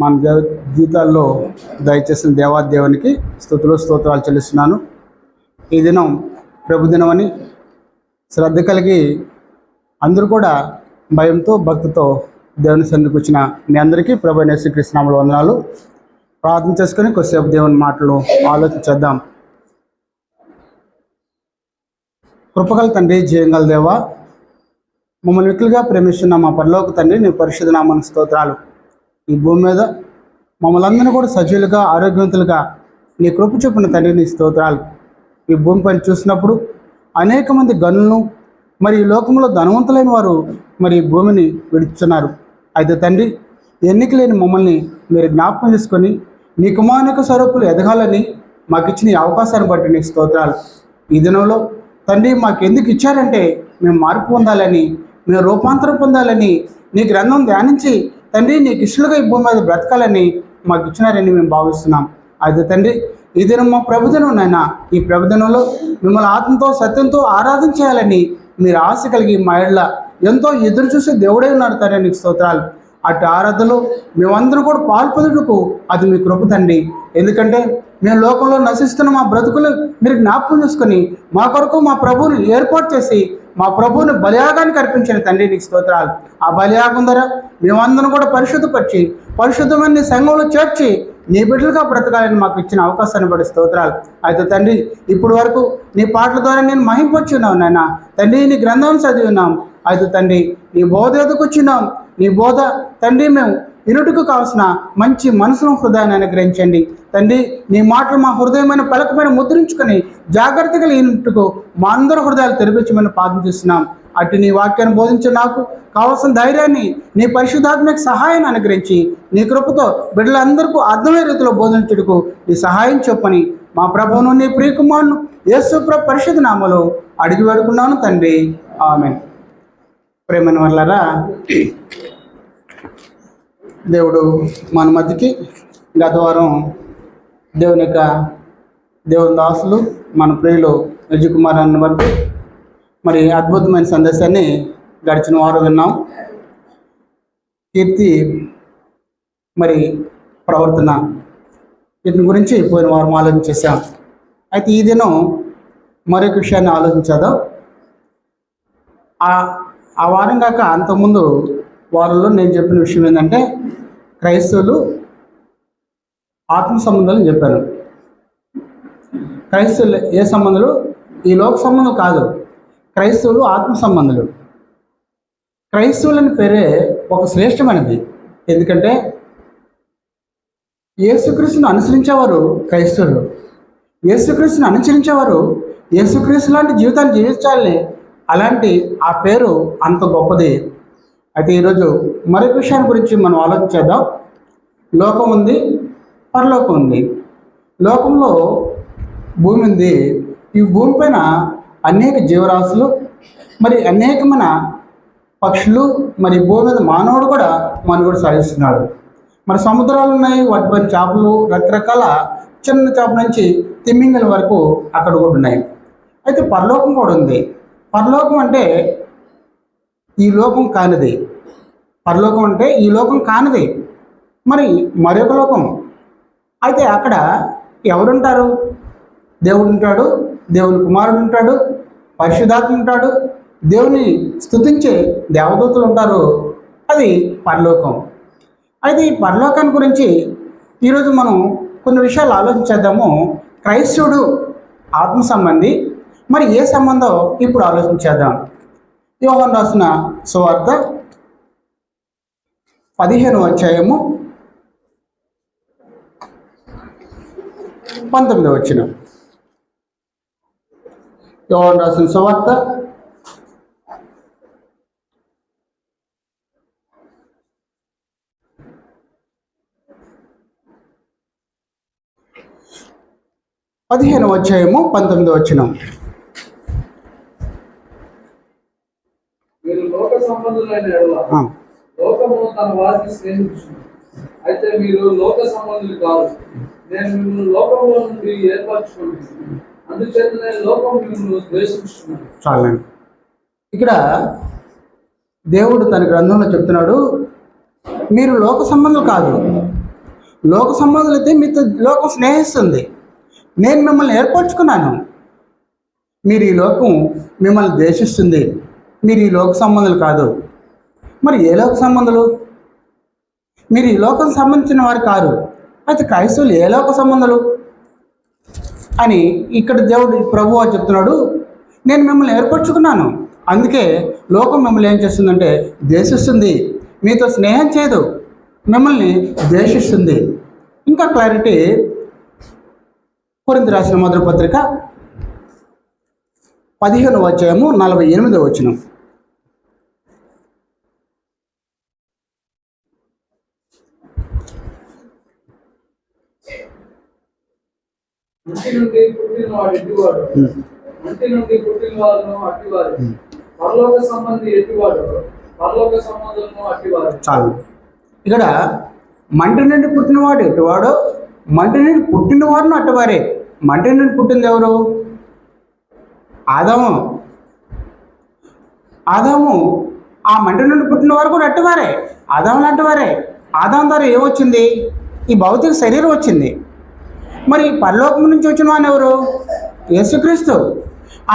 మన జీవితాల్లో దయచేసిన దేవాదేవునికి స్తోత్రాలు చెల్లిస్తున్నాను. ఈ దినం ప్రభుదినం అని శ్రద్ధ కలిగి అందరూ కూడా భయంతో భక్తితో దేవుని సన్నిధికి వచ్చిన మీ అందరికీ ప్రభు యేసుక్రీస్తు నామములో వందనాలు. ప్రార్థన చేసుకొని కొద్దిసేపు దేవుని మాటలు ఆలోచించేద్దాం. కృపగల తండ్రి, జీవంగల దేవా, మమ్మల్ని విక్కులుగా ప్రేమిస్తున్న మా పరలోక తండ్రి, నీ పరిశుద్ధ నామమునకు స్తోత్రాలు. ఈ భూమి మీద మమ్మల్ని అందరినీ కూడా సజీవులుగా ఆరోగ్యవంతులుగా నీ కృప చూపిన తండ్రి, నీ స్తోత్రాలు. ఈ భూమిపైన చూసినప్పుడు అనేక మంది గనులను మరి ఈ లోకంలో ధనవంతులైన వారు మరి ఈ భూమిని విడుచున్నారు. అయితే తండ్రి, ఎన్నిక లేని మమ్మల్ని మీరు జ్ఞాపకం చేసుకొని నీ కుమారునిక స్వరూపులు ఎదగాలని మాకు ఇచ్చిన ఈ అవకాశాన్ని బట్టి నీ స్తోత్రాలు. ఈ దినంలో తండ్రి మాకు ఎందుకు ఇచ్చారంటే మేము మార్పు పొందాలని, మేము రూపాంతరం పొందాలని, నీ గ్రంథం ధ్యానించి తండ్రి నీకు ఇష్టలుగా ఈ భూమి మీద బ్రతకాలని మాకు ఇచ్చినారని మేము భావిస్తున్నాం. అయితే తండ్రి, ఈ దినం మా ప్రభుదినం నాయన, ఈ ప్రభుదినంలో మిమ్మల్ని ఆత్మతో సత్యంతో ఆరాధించాలని మీరు ఆశ కలిగి మా ఏళ్ళ ఎంతో ఎదురు చూసే దేవుడే ఉన్నారు తండ్రి, నీకు స్తోత్రాలు. అటు ఆరాధనలో మేమందరూ కూడా పాల్పొందుటకు అది మీ కృప తండ్రి. ఎందుకంటే మేము లోకంలో నశిస్తున్న మా బ్రతుకులు మీరు జ్ఞాపకం చేసుకొని మా కొరకు మా ప్రభువుని ఏర్పాటు చేసి మా ప్రభువుని బలియాగానికి అర్పించిన తండ్రి, నీకు స్తోత్రాలు. ఆ బలియాగం ద్వారా మేమందరం కూడా పరిశుద్ధపరిచి పరిశుద్ధమైన సంఘంలో చేర్చి నీ బిడ్డలుగా బ్రతకాలని మాకు ఇచ్చిన అవకాశాన్ని బట్టి స్తోత్రాలు. అయితే తండ్రి, ఇప్పుడు వరకు నీ పాటల ద్వారా నేను మహింపొచ్చున్నావు నాయన తండ్రి, నీ గ్రంథాన్ని చదివి ఉన్నాం. అయితే తండ్రి, నీ బోధ ఎదుకొచ్చున్నాం. నీ బోధ తండ్రి మేము ఇనుటకు కావాల్సిన మంచి మనసును హృదయాన్ని అనుగ్రహించండి తండ్రి. నీ మాటలు మా హృదయమైన పలకమైన ముద్రించుకొని జాగ్రత్తగా ఇనుటకు మా అందరి హృదయాలు తెరిపించమని ప్రార్థన చేస్తున్నాం. అటు నీ వాక్యాన్ని బోధించే నాకు కావాల్సిన ధైర్యాన్ని నీ పరిశుద్ధాత్మక సహాయాన్ని అనుగ్రహించి నీ కృపతో బిడ్డలందరికీ అర్థమయ్యే రీతిలో బోధించుటకు నీ సహాయం చెప్పని మా ప్రభువును నీ ప్రియకుమారును యేసు ప్రభు పరిశుద్ధ నామములో అడిగి వేడుకున్నాను తండ్రి, ఆమేన్. ప్రేమైన వాళ్ళారా, దేవుడు మన మధ్యకి గత వారం దేవుని దాసులు మన ప్రియులు విజయకుమార్ అన్న వరకు మరి అద్భుతమైన సందేశాన్ని గడిచిన వారం విన్నాం. కీర్తి మరి ప్రవర్తన వీటిని గురించి పోయిన వారం ఆలోచించేసాం. అయితే ఈ దినం మరొక విషయాన్ని ఆలోచించేద్దాం. ఆ వారం కాక అంతకుముందు వారంలో నేను చెప్పిన విషయం ఏంటంటే క్రైస్తవులు ఆత్మ సంబంధాలు చెప్పాను. క్రైస్తవులు ఏ సంబంధాలు? ఈ లోక సంబంధం కాదు, క్రైస్తవులు ఆత్మ సంబంధాలు. క్రైస్తవులని పేరే ఒక శ్రేష్టమైనది. ఎందుకంటే యేసుక్రీస్తుని అనుసరించేవారు క్రైస్తవులు. యేసుక్రీస్తుని అనుసరించేవారు యేసుక్రీస్తు లాంటి జీవితాన్ని జీవించాలి. అలాంటి ఆ పేరు అంత గొప్పది. అయితే ఈరోజు మరొక విషయాన్ని గురించి మనం ఆలోచించేద్దాం. లోకం ఉంది, పరలోకం ఉంది. లోకంలో భూమి ఉంది. ఈ భూమిపైన అనేక జీవరాశులు, మరి అనేకమైన పక్షులు, మరి భూమి మీద మానవుడు కూడా మనుగడ సాగిస్తున్నాడు. మరి సముద్రాలు ఉన్నాయి, వాటిపైన చేపలు, రకరకాల చిన్న చేపల నుంచి తిమ్మింగల వరకు అక్కడ కూడా ఉన్నాయి. అయితే పరలోకం కూడా ఉంది. పరలోకం అంటే ఈ లోకం కానిది. పరలోకం అంటే ఈ లోకం కానిది, మరి మరొక లోకం. అయితే అక్కడ ఎవరుంటారు? దేవుడు ఉంటాడు, దేవుని కుమారుడు ఉంటాడు, పరిశుద్ధాత్మ ఉంటాడు, దేవుని స్తుతించే దేవదూతలు ఉంటారు. అది పరలోకం. అయితే ఈ పరలోకాన్ని గురించి ఈరోజు మనం కొన్ని విషయాలు ఆలోచించేద్దాము. క్రైస్తవుడు ఆత్మ సంబంధి, మరి ఏ సంబంధం ఇప్పుడు ఆలోచించేద్దాం. యోహాను రాసిన సువార్త 15వ అధ్యాయము 19వ వచనం. యోహాను రాసిన సువార్త 15వ అధ్యాయము 19వ వచనం. లోకము తన వారిని స్నేహించును, అయితే మీరు లోక సంబంధులు కాదు, నేను మిమ్మల్ని లోకంలో నుండి ఏర్పరచుకోండి, అందుచేతనే లోకం మిమ్మల్ని ద్వేషించున్నాను. చాలండి. ఇక్కడ దేవుడు తన గ్రంథంలో చెప్తున్నాడు, మీరు లోక సంబంధులు కాదు, లోక సంబంధులైతే మీతో లోకం స్నేహిస్తుంది. నేను మిమ్మల్ని ఏర్పరచుకున్నాను. మీరు ఈ లోకం మిమ్మల్ని ద్వేషిస్తుంది. మీరు ఈ లోక సంబంధులు కాదు. మరి ఏ లోక సంబంధులు? మీరు ఈ లోకం సంబంధించిన వారు కారు. అయితే క్రైస్తవులు ఏ లోక సంబంధులు అని ఇక్కడ దేవుడు ప్రభువు చెప్తున్నాడు. నేను మిమ్మల్ని ఏర్పరచుకున్నాను. అందుకే లోకం మిమ్మల్ని ఏం చేస్తుందంటే ద్వేషిస్తుంది, మీతో స్నేహం చేయదు, మిమ్మల్ని ద్వేషిస్తుంది. ఇంకా క్లారిటీ కొరింథీ రాసిన మొదటి పత్రిక 15:48. ఇంటి నుండి పుట్టిన వాడు ఎట్టివాడు, ఇంటి నుండి పుట్టిన వారు అట్టివారు. పరలోక సంబంధి ఎట్టివాడు, పరలోక సంబంధులను అట్టివారు. చాలు. ఇక్కడ మంటి నుండి పుట్టినవాడు ఎటువాడో మంటి నుండి పుట్టినవాడును అట్టువారే. మంటి నుండి పుట్టింది ఎవరు? ఆదాము. ఆదాము ఆ మంటి నుండి పుట్టిన వారు కూడా అట్టువారే, ఆదాము లాంటివారే. ఆదాము ద్వారా ఏమొచ్చింది? ఈ భౌతిక శరీరం వచ్చింది. మరి పరలోకం నుంచి వచ్చిన వారు ఎవరు? యేసుక్రీస్తు.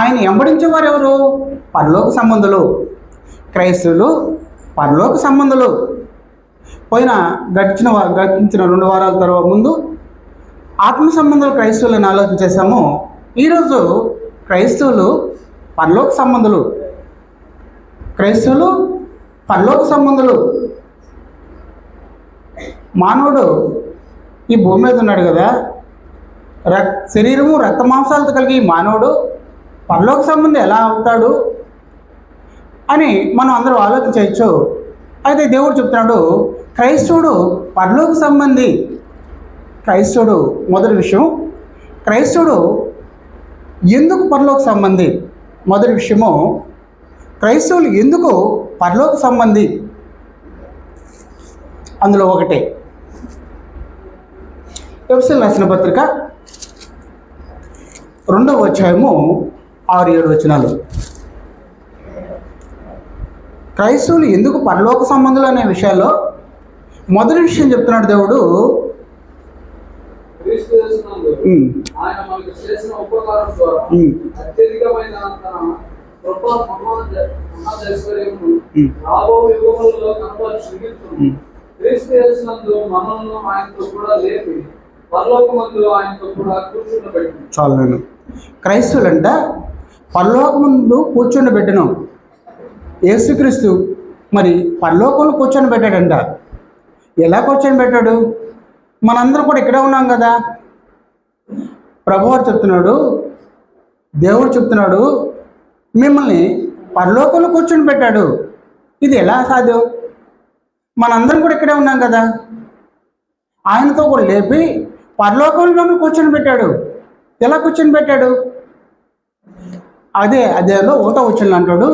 ఆయన వెంబడించేవారు ఎవరు? పరలోక సంబంధులు. క్రైస్తవులు పరలోక సంబంధులు. గడిచిన 2 వారాల తర్వాత ముందు ఆత్మ సంబంధాలు క్రైస్తవులను ఆలోచన చేశాము. ఈరోజు క్రైస్తవులు పరలోక సంబంధులు. క్రైస్తవులు పరలోక సంబంధులు. మానవుడు ఈ భూమి మీద ఉన్నాడు కదా, శరీరము రక్త మాంసాలతో కలిగి మానవుడు పరలోక సంబంధి ఎలా అవుతాడు అని మనం అందరూ ఆలోచన చేయొచ్చు. అయితే దేవుడు చెప్తున్నాడు, క్రైస్తవుడు పరలోక సంబంధి. క్రైస్తవుడు మొదటి విషయం, క్రైస్తవుడు ఎందుకు పరలోక సంబంధి? మొదటి విషయము, క్రైస్తవులు ఎందుకు పరలోక సంబంధి? అందులో ఒకటే ఎఫెసీయులకు రాసిన పత్రిక 2:6-7 క్రైస్తవులు ఎందుకు పరలోక సంబంధులు అనే విషయాల్లో మొదటి విషయం చెప్తున్నాడు దేవుడు. క్రీస్తు యేసునందు ఆయన మనకు చేసిన ఉపకారం ద్వారా అత్యధికమైన తన కృపా మహోన్నతైశ్వర్యమును రాబో యుగములలో కనపరచును. క్రీస్తు యేసునందు మనలను ఆయనతో కూడా లేపి పరలోకమందు ఆయనతో కూడా కూర్చుండబెట్టును. చాలు. నేను క్రైస్తవులంట పరలోకమందు కూర్చుండబెట్టను. యేసుక్రీస్తు మరి పరలోకంలో కూర్చొని పెట్టాడంట. ఎలా కూర్చొని పెట్టాడు? మనందరం కూడా ఇక్కడే ఉన్నాం కదా. ప్రభువారు చెప్తున్నాడు, దేవుడు చెప్తున్నాడు, మిమ్మల్ని పరలోకంలో కూర్చొని పెట్టాడు. ఇది ఎలా సాధ్యం? మనందరం కూడా ఇక్కడే ఉన్నాం కదా. ఆయనతో కూడా లేపి పరలోకంలో మిమ్మల్ని కూర్చొని పెట్టాడు. ఎలా కూర్చొని పెట్టాడు? అదేలో 1వ వచనంలో అంటాడు,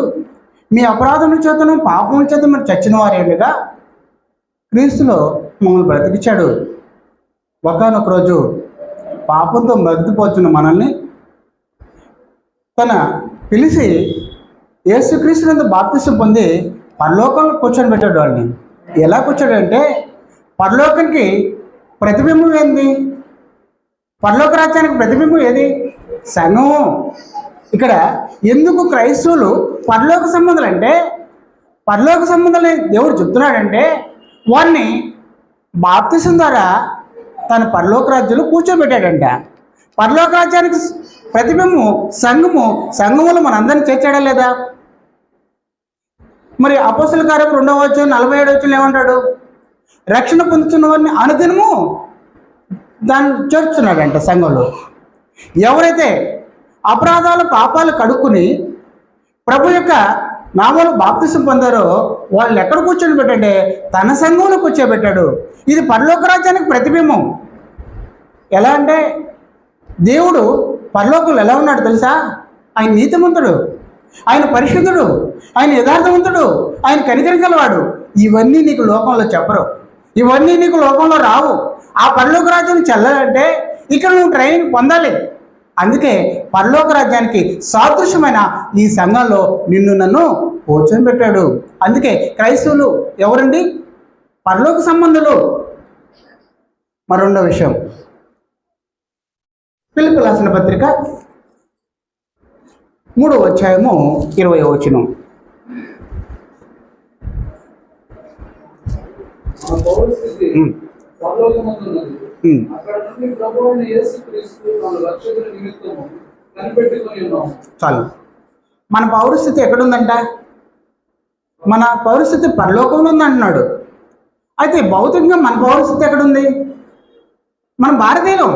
మీ అపరాధముల చేతను పాపముల చేత మీరు చచ్చిన వారేగా క్రీస్తులో మమ్మల్ని బ్రతికించాడు. ఒకానొక రోజు పాపంతో బ్రతికిపోతున్న మనల్ని తన పిలిచి యేసుక్రీస్తునందు బాప్తిసం పొంది పరలోకంలో కూర్చొని పెట్టాడు. వాడిని ఎలా కూర్చోడంటే, పరలోకానికి ప్రతిబింబం ఏంది? పరలోక రాజ్యానికి ప్రతిబింబం ఏది? సంఘం. ఇక్కడ ఎందుకు క్రైస్తవులు పరలోక సంబంధాలు అంటే, పరలోక సంబంధాలు దేవుడు చెప్తున్నాడంటే, వారిని బాప్తిసం ద్వారా తన పరలోక రాజ్యంలో కూర్చోబెట్టాడంట. పరలోక రాజ్యానికి ప్రతిబింబం సంఘము. సంఘములో మనందరినీ చేర్చాడా లేదా? మరి అపోస్తల కార్యం 2:47 ఏమంటాడు? రక్షణ పొందుతున్న వారిని అనుదినము దాన్ని చేర్చున్నాడంట సంఘంలో. ఎవరైతే అపరాధాలు పాపాలు కడుక్కుని ప్రభు యొక్క నామములో బాప్తిసం పొందారో వాళ్ళు ఎక్కడ కూర్చొని పెట్టంటే తన సంఘంలో కూర్చోబెట్టాడు. ఇది పరలోక రాజ్యానికి ప్రతిబింబం. ఎలా అంటే, దేవుడు పరలోకంలో ఎలా ఉన్నాడు తెలుసా? ఆయన నీతిమంతుడు, ఆయన పరిశుద్ధుడు, ఆయన యథార్థవంతుడు, ఆయన కనికరం గలవాడు. ఇవన్నీ నీకు లోకంలో చెప్పరు, ఇవన్నీ నీకు లోకంలో రావు. ఆ పరలోక రాజ్యాన్ని చెల్లాలంటే ఇక్కడ నువ్వు ట్రైనింగ్ పొందాలి. అందుకే పరలోక రాజ్యానికి సాదృశ్యమైన ఈ సంఘంలో నిన్ను నన్ను కూర్చొని పెట్టాడు. అందుకే క్రైస్తవులు ఎవరండి? పరలోక సంబంధులు. మరి రెండో విషయం, ఫిలిప్పీయులకు రాసిన పత్రిక 3వ అధ్యాయము 20వ వచనం. మన పౌరస్థితి పరలోకమందున్నది. అక్కడ నుండి ప్రభువైన యేసుక్రీస్తు మన రక్షకుని నిమిత్తము కనిపెట్టుకొని ఉన్నాము. చాలు. మన పౌరస్థితి ఎక్కడుందంట? మన పౌరస్థితి పరలోకంలో ఉంది అంటున్నాడు. అయితే భౌతికంగా మన పౌరస్థితి ఎక్కడుంది? మనం భారతీయులం.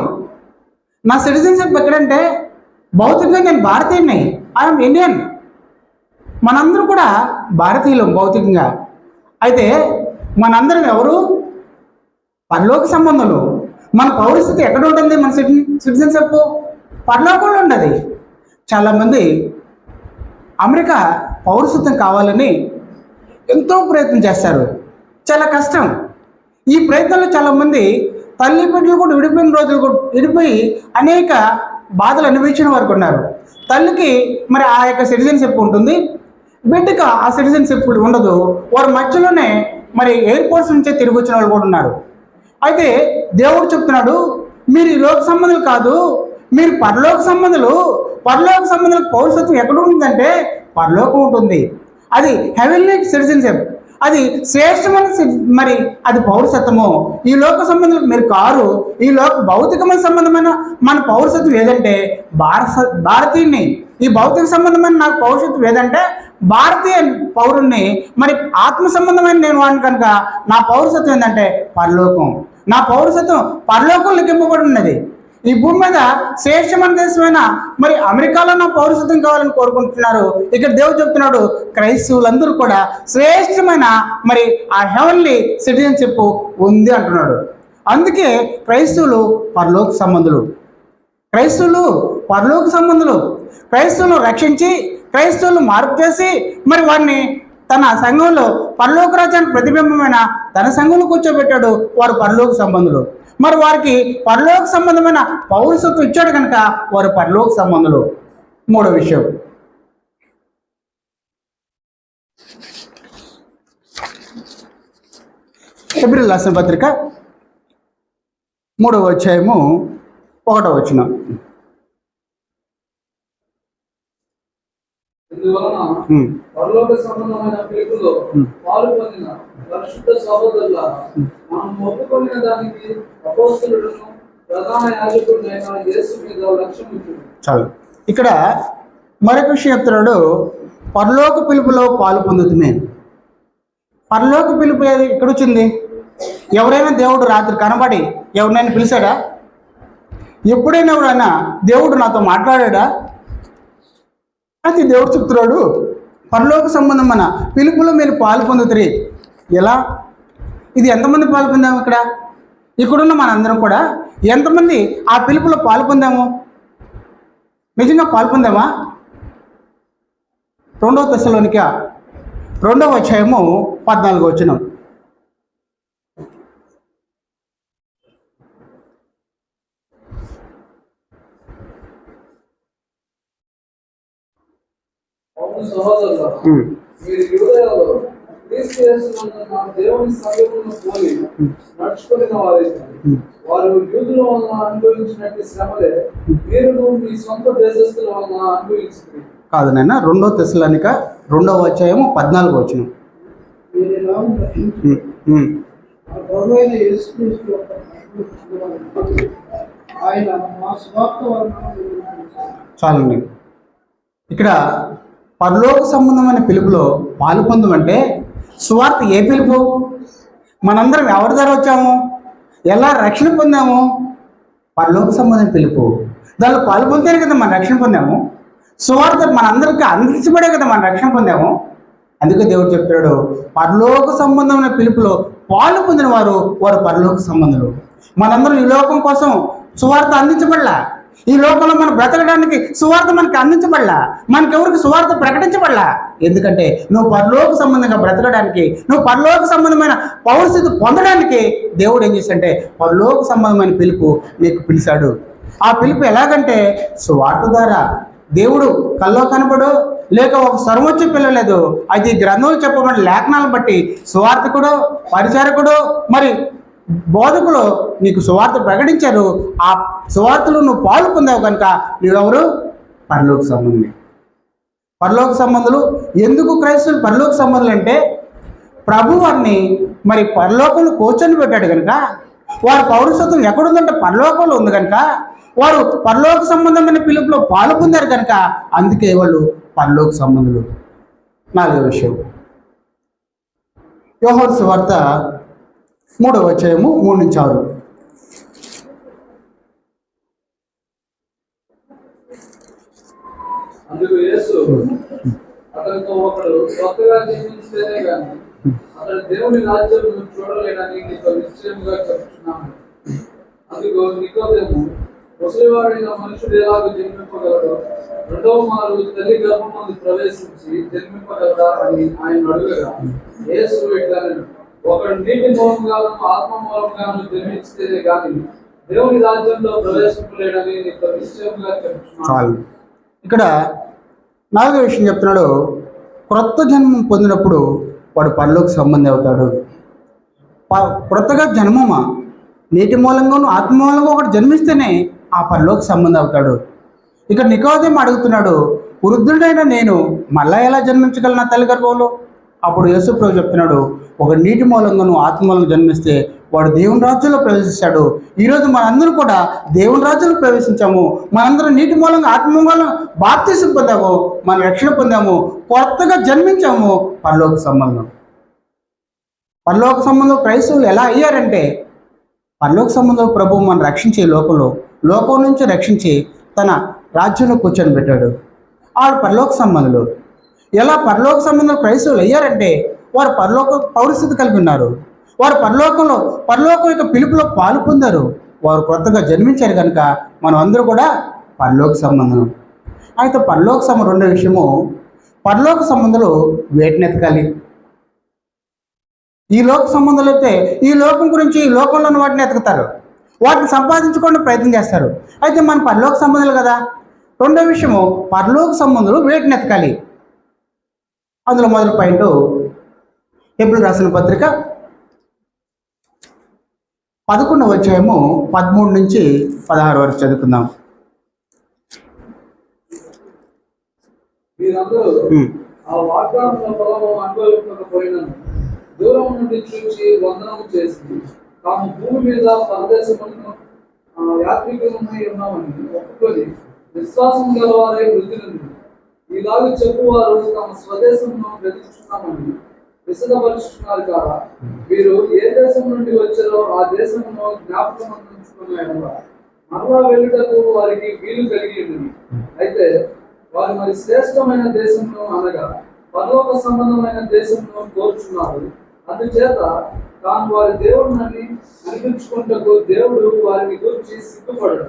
నా సిటిజన్షిప్ ఎక్కడంటే భౌతికంగా నేను భారతీయుని, ఐఎమ్ ఇండియన్. మనందరూ కూడా భారతీయులం భౌతికంగా. అయితే మనందరం ఎవరు? పరలోక సంబంధాలు. మన పౌరస్థితి ఎక్కడ ఉంటుంది? మన సిటిజన్షిప్ పరలోకంలో ఉండదు. చాలామంది అమెరికా పౌరసత్వం కావాలని ఎంతో ప్రయత్నం చేస్తారు, చాలా కష్టం. ఈ ప్రయత్నంలో చాలామంది తల్లి బిడ్డలు కూడా విడిపోయిన రోజులు కూడా విడిపోయి అనేక బాధలు అనుభవించిన వారు ఉన్నారు. తల్లికి మరి ఆ యొక్క సిటిజన్షిప్ ఉంటుంది, బిడ్డకు ఆ సిటిజన్షిప్ ఉండదు. వారి మధ్యలోనే మరి ఎయిర్పోర్ట్స్ నుంచే తిరిగి వచ్చిన వాళ్ళు కూడా ఉన్నారు. అయితే దేవుడు చెప్తున్నాడు, మీరు ఈ లోక సంబంధాలు కాదు, మీరు పరలోక సంబంధాలు. పరలోక సంబంధాలకు పౌరసత్వం ఎక్కడ ఉంటుందంటే పరలోకం ఉంటుంది. అది హెవెన్లీ సిటిజన్షిప్, అది శ్రేష్టమైన మరి అది పౌరసత్వము. ఈ లోక సంబంధాలకు మీరు కారు. ఈ లోక భౌతికమైన సంబంధమైన మన పౌరసత్వం ఏదంటే భారతీయుని. ఈ భౌతిక సంబంధమైన నాకు పౌరసత్వం ఏదంటే భారతీయ పౌరుణ్ణి. మరి ఆత్మ సంబంధమైన నేను వాడిని కనుక నా పౌరసత్వం ఏంటంటే పరలోకం. నా పౌరసత్వం పరలోకం లెక్కింపబడి ఉన్నది. ఈ భూమి మీద శ్రేష్టమైన దేశమైన మరి అమెరికాలో నా పౌరసత్వం కావాలని కోరుకుంటున్నారు. ఇక్కడ దేవుడు చెప్తున్నాడు, క్రైస్తవులందరూ కూడా శ్రేష్టమైన మరి ఆ హెవెన్లీ సిటిజన్షిప్ ఉంది అంటున్నాడు. అందుకే క్రైస్తవులు పరలోక సంబంధులు. క్రైస్తవులు పరలోక సంబంధులు. క్రైస్తవులను రక్షించి క్రైస్తవులు మార్పు చేసి మరి వారిని తన సంఘంలో పరలోక రాజ్యానికి ప్రతిబింబమైన తన సంఘంలో కూర్చోబెట్టాడు. వారు పరలోక సంబంధులు. మరి వారికి పరలోక సంబంధమైన పౌరసత్వం ఇచ్చాడు కనుక వారు పరలోక సంబంధులు. మూడో విషయం, హెబ్రీయులకు రాసిన పత్రిక 3వ అధ్యాయము 1వ వచనం. ఇందువలన పరలోక సంబంధమైన పిలుపులో పాలు పొందిన పరిశుద్ధ సహోదరులారా, మనం ఒప్పుకొనిన దానికి అపోస్తలుడును ప్రధాన యాజకుడైన యేసు మీద లక్ష్యం ఉంచుము. చాలు. ఇక్కడ మరొక విషయం చెప్తున్నాడు, పరలోక పిలుపులో పాలు పొందుతుంది. పరలోక పిలుపు ఎక్కడ వచ్చింది? ఎవరైనా దేవుడు రాత్రి కనబడి ఎవరినైనా పిలిచాడా? ఎప్పుడైనా ఎవరైనా దేవుడు నాతో మాట్లాడా? అయితే దేవుడు చెప్తున్నాడు, పరలోక సంబంధమైన పిలుపులో మీరు పాలు పొందుతారు. ఎలా? ఇది ఎంతమంది పాలు పొందాము? ఇక్కడున్న మనందరం కూడా ఎంతమంది ఆ పిలుపులో పాలు పొందాము? నిజంగా పాలు పొందామా? 2వ తెస్సలోనిక 2వ అధ్యాయము 14వ వచనం. అవును సహోదరులారా, మీరు యూదయలో క్రీస్తు యేసునందు నా దేవుని సంఘమును పోలి నడుచుకుని వారైతే వారు యూదుల వలన అనుభవించినట్టు శ్రమలే మీరు మీ సొంత దేశస్థుల వలన అనుభవించింది కాదు నాయన. 2వ తెస్సలోనిక 2వ అధ్యాయము 14వ వచనం. చాలండి. ఇక్కడ పరలోక సంబంధమైన పిలుపులో పాలు పొందమంటే సువార్త ఏ పిలుపు? మనందరం ఎవరి ద్వారా వచ్చాము? ఎలా రక్షణ పొందాము? పరలోక సంబంధమైన పిలుపు. దానిలో పాలు పొందారు కదా మనం రక్షణ పొందాము. సువార్త మనందరికీ అందించబడే కదా మనం రక్షణ పొందాము. అందుకే దేవుడు చెప్తాడు, పరలోక సంబంధమైన పిలుపులో పాలు పొందిన వారు పరలోక సంబంధులు. మనందరం ఈ లోకం కోసం సువార్త అందించబడలా. ఈ లోకంలో మనం బ్రతకడానికి సువార్త మనకి అందించబడలా. మనకెవరికి సువార్త ప్రకటించబడలా. ఎందుకంటే నువ్వు పరలోక సంబంధంగా బ్రతకడానికి, నువ్వు పరలోక సంబంధమైన పౌరస్థితి పొందడానికి దేవుడు ఏం చేశాడంటే పరలోక సంబంధమైన పిలుపు నీకు పిలిచాడు. ఆ పిలుపు ఎలాగంటే సువార్త ద్వారా. దేవుడు కల్లో కనపడు లేక ఒక స్వరం వచ్చి పిలవలేదు. అది గ్రంథంలో చెప్పబడిన లేఖనాలను బట్టి సువార్తకుడు, పరిచారకుడు, మరి బోధకులు నీకు సువార్త ప్రకటించారు, ఆ సువార్తలో నువ్వు పాలు పొందావు కనుక నువ్వెవరు? పరలోక సంబంధి. పరలోక సంబంధులు ఎందుకు క్రైస్తవులు పరలోక సంబంధులు అంటే, ప్రభు వారిని మరి పరలోకంలో కూర్చొని పెట్టాడు కనుక, వారి పౌరసత్వం ఎక్కడుందంటే పరలోకంలో ఉంది కనుక, వారు పరలోక సంబంధమైన పిలుపులో పాలు పొందారు కనుక అందుకే వాళ్ళు పరలోక సంబంధులు. 4వ విషయం, యోహాను సువార్త 3వ అధ్యాయము 3-6. అందుకు యేసు అతనితో ఒకడు కొత్తగా జన్మించితేనే గాని అతడు దేవుని రాజ్యం చూడలేడని నీతో నిశ్చయముగా చెప్తున్నాను. అందుకు నికోదేము, ముసలివాడైన మనుషుడు ఎలాగో జన్మింపగలడు? రెండవ మారు తల్లి గర్భమందు ప్రవేశించి జన్మింపగలడా అని ఆయన అడుగగా యేసు ఇట్లనెను, ఒకడు నీటి మూలంగాను ఆత్మ మూలంగాను జన్మించితేనే గాని దేవుని రాజ్యంలో ప్రవేశింపలేడని నీతో నిశ్చయముగా చెప్తున్నాను. ఇక్కడ 4వ విషయం చెప్తున్నాడు, క్రొత్త జన్మం పొందినప్పుడు వాడు పరలోక సంబంధి అవుతాడు. క్రొత్తగా జన్మమా నీటి మూలంగాను ఆత్మ మూలంగా ఒకటి జన్మిస్తేనే ఆ పరలోక సంబంధి అవుతాడు. ఇక్కడ నికోదేము అడుగుతున్నాడు, వృద్ధుడైన నేను మళ్ళా ఎలా జన్మించగలను నా తల్లి గర్భంలో? అప్పుడు యేసు ప్రభు చెప్తున్నాడు, ఒక నీటి మూలంగాను ఆత్మ మూలంగా జన్మిస్తే వాడు దేవుని రాజ్యంలో ప్రవేశిస్తాడు. ఈరోజు మనందరూ కూడా దేవుని రాజ్యంలో ప్రవేశించాము. మనందరం నీటి మూలంగా ఆత్మ మూలంగా బాప్తిసం పొందాము, మనం రక్షణ పొందాము, కొత్తగా జన్మించాము. పరలోక సంబంధం. పరలోక సంబంధం క్రైస్తవులు ఎలా అయ్యారంటే, పరలోక సంబంధం ప్రభువు మనం రక్షించే లోకం నుంచి రక్షించి తన రాజ్యంలో కూర్చొని పెట్టాడు. వాడు పరలోక సంబంధులు. ఎలా పరలోక సంబంధం క్రైస్తవులు అయ్యారంటే, వారు పరలోక పౌరస్థితి కలిగి ఉన్నారు. వారు పరలోకం యొక్క పిలుపులో పాలు పొందారు. వారు కొత్తగా జన్మించారు కనుక మనం అందరూ కూడా పరలోక సంబంధం. అయితే పరలోక సంబంధం రెండో విషయము, పరలోక సంబంధాలు వేటిని ఎతకాలి? ఈ లోక సంబంధాలు అయితే ఈ లోకం గురించి ఈ లోకంలోని వాటిని ఎతుకుతారు, వాటిని సంపాదించుకోవడం ప్రయత్నం చేస్తారు. అయితే మన పరలోక సంబంధాలు కదా. రెండో విషయము, పరలోక సంబంధాలు వేటిని ఎతకాలి? అందులో మొదటి పాయింట్, హెబ్రీయులకు రాసిన పత్రిక 11వ అధ్యాయము 13-16 వరకు చదువుకుందాం. మీరందరూ ఆ వాగ్దానంలో ప్రభావం అనుభవించకపోయినను దూరం నుండి చూసి వందనము చేసి తాము భూమి మీద పరదేశములను యాత్రికులమై ఉన్నామని ఒప్పుకొని విశ్వాసం గలవారై వృద్ధి నుండి ఇలాగ చెప్పువారు తమ స్వదేశంలో వెతుకుతున్నామని విశదపరుచుతున్నారు కాదా? వీరు ఏ దేశం నుండి వచ్చారో ఆ దేశంలో జ్ఞాపకం ఉంచుకున్నాయన మరలా వెళ్ళుటకు వారికి వీలు కలిగి ఉంది. అయితే వారు మరి శ్రేష్టమైన దేశంలో అనగా పరలోక సంబంధమైన దేశంలో కోరుచున్నారు. అందుచేత తాను వారి దేవుడిని అనిపించుకుంటకు దేవుడు వారిని గురించి సిగ్గుపడడు.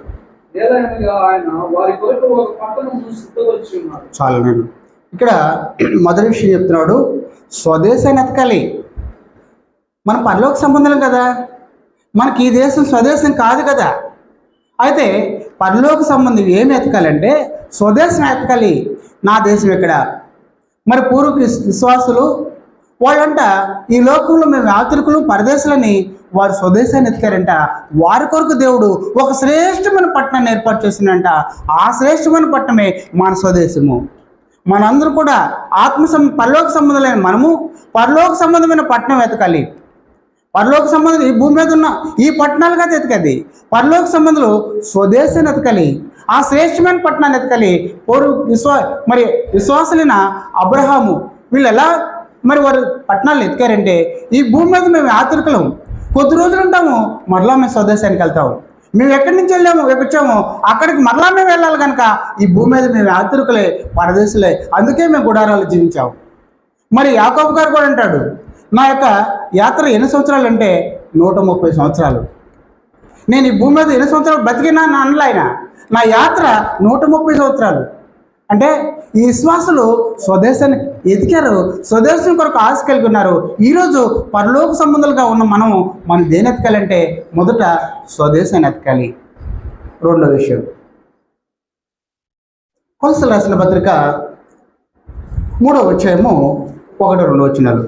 ఏదైనా ఆయన వారి కొరకు ఒక పట్టణము సిద్ధపరిచి ఉన్నారు. చాలు. నేను ఇక్కడ మొదటి విషయం చెప్తున్నాడు, స్వదేశాన్ని ఎతకాలి. మన పరలోక సంబంధం కదా, మనకి ఈ దేశం స్వదేశం కాదు కదా. అయితే పరలోక సంబంధం ఏమి ఎతకాలంటే స్వదేశం ఎతకాలి. నా దేశం ఎక్కడ? మరి పూర్వ విశ్వాసులు వాళ్ళంట ఈ లోకంలో మేము యాత్రికులు పరదేశులని వారు స్వదేశాన్ని ఎత్తుకారంట. వారి కొరకు దేవుడు ఒక శ్రేష్టమైన పట్టణాన్ని ఏర్పాటు చేసిందంట. ఆ శ్రేష్టమైన పట్టణమే మన స్వదేశము. మనందరూ కూడా పరలోక సంబంధమైన మనము పరలోక సంబంధమైన పట్టణం ఎతకాలి. పరలోక సంబంధం ఈ భూమి మీద ఉన్న ఈ పట్టణాలుగా ఎతకాలి. పరలోక సంబంధాలు స్వదేశాన్ని ఎతకాలి. ఆ శ్రేష్టమైన పట్టణాన్ని ఎతకాలి. మరి విశ్వాసులైన అబ్రహాము వీళ్ళు ఎలా మరి వారు పట్టణాలు ఎతికారంటే, ఈ భూమి మీద మేము యాత్రికులం, కొద్ది రోజులు ఉంటాము, మరలా మేము స్వదేశానికి వెళ్తాము. మేము ఎక్కడి నుంచి వచ్చామో అక్కడికి మరలా మేము వెళ్ళాలి కనుక ఈ భూమి మీద మేము యాత్రికులే, పరదేశులే, అందుకే మేము గుడారాలు జీవించాము. మరి యాకోబు గారు కూడా అంటాడు, నా యొక్క యాత్ర ఎన్ని సంవత్సరాలు అంటే 130 సంవత్సరాలు. నేను ఈ భూమి మీద ఎన్ని సంవత్సరాలు బతికినా నా అనలే ఆయన, నా యాత్ర 130 సంవత్సరాలు. అంటే ఈ విశ్వాసులు స్వదేశాన్ని ఎతికారు, స్వదేశం కొరకు ఆశ కలిగి ఉన్నారు. ఈరోజు పరలోక సంబంధాలుగా ఉన్న మనం దేని ఎతకాలంటే మొదట స్వదేశాన్ని ఎతకాలి. రెండో విషయం, కొలస్సీయులకు రాసిన పత్రిక 3వ అధ్యాయము 1-2 వచనాలు.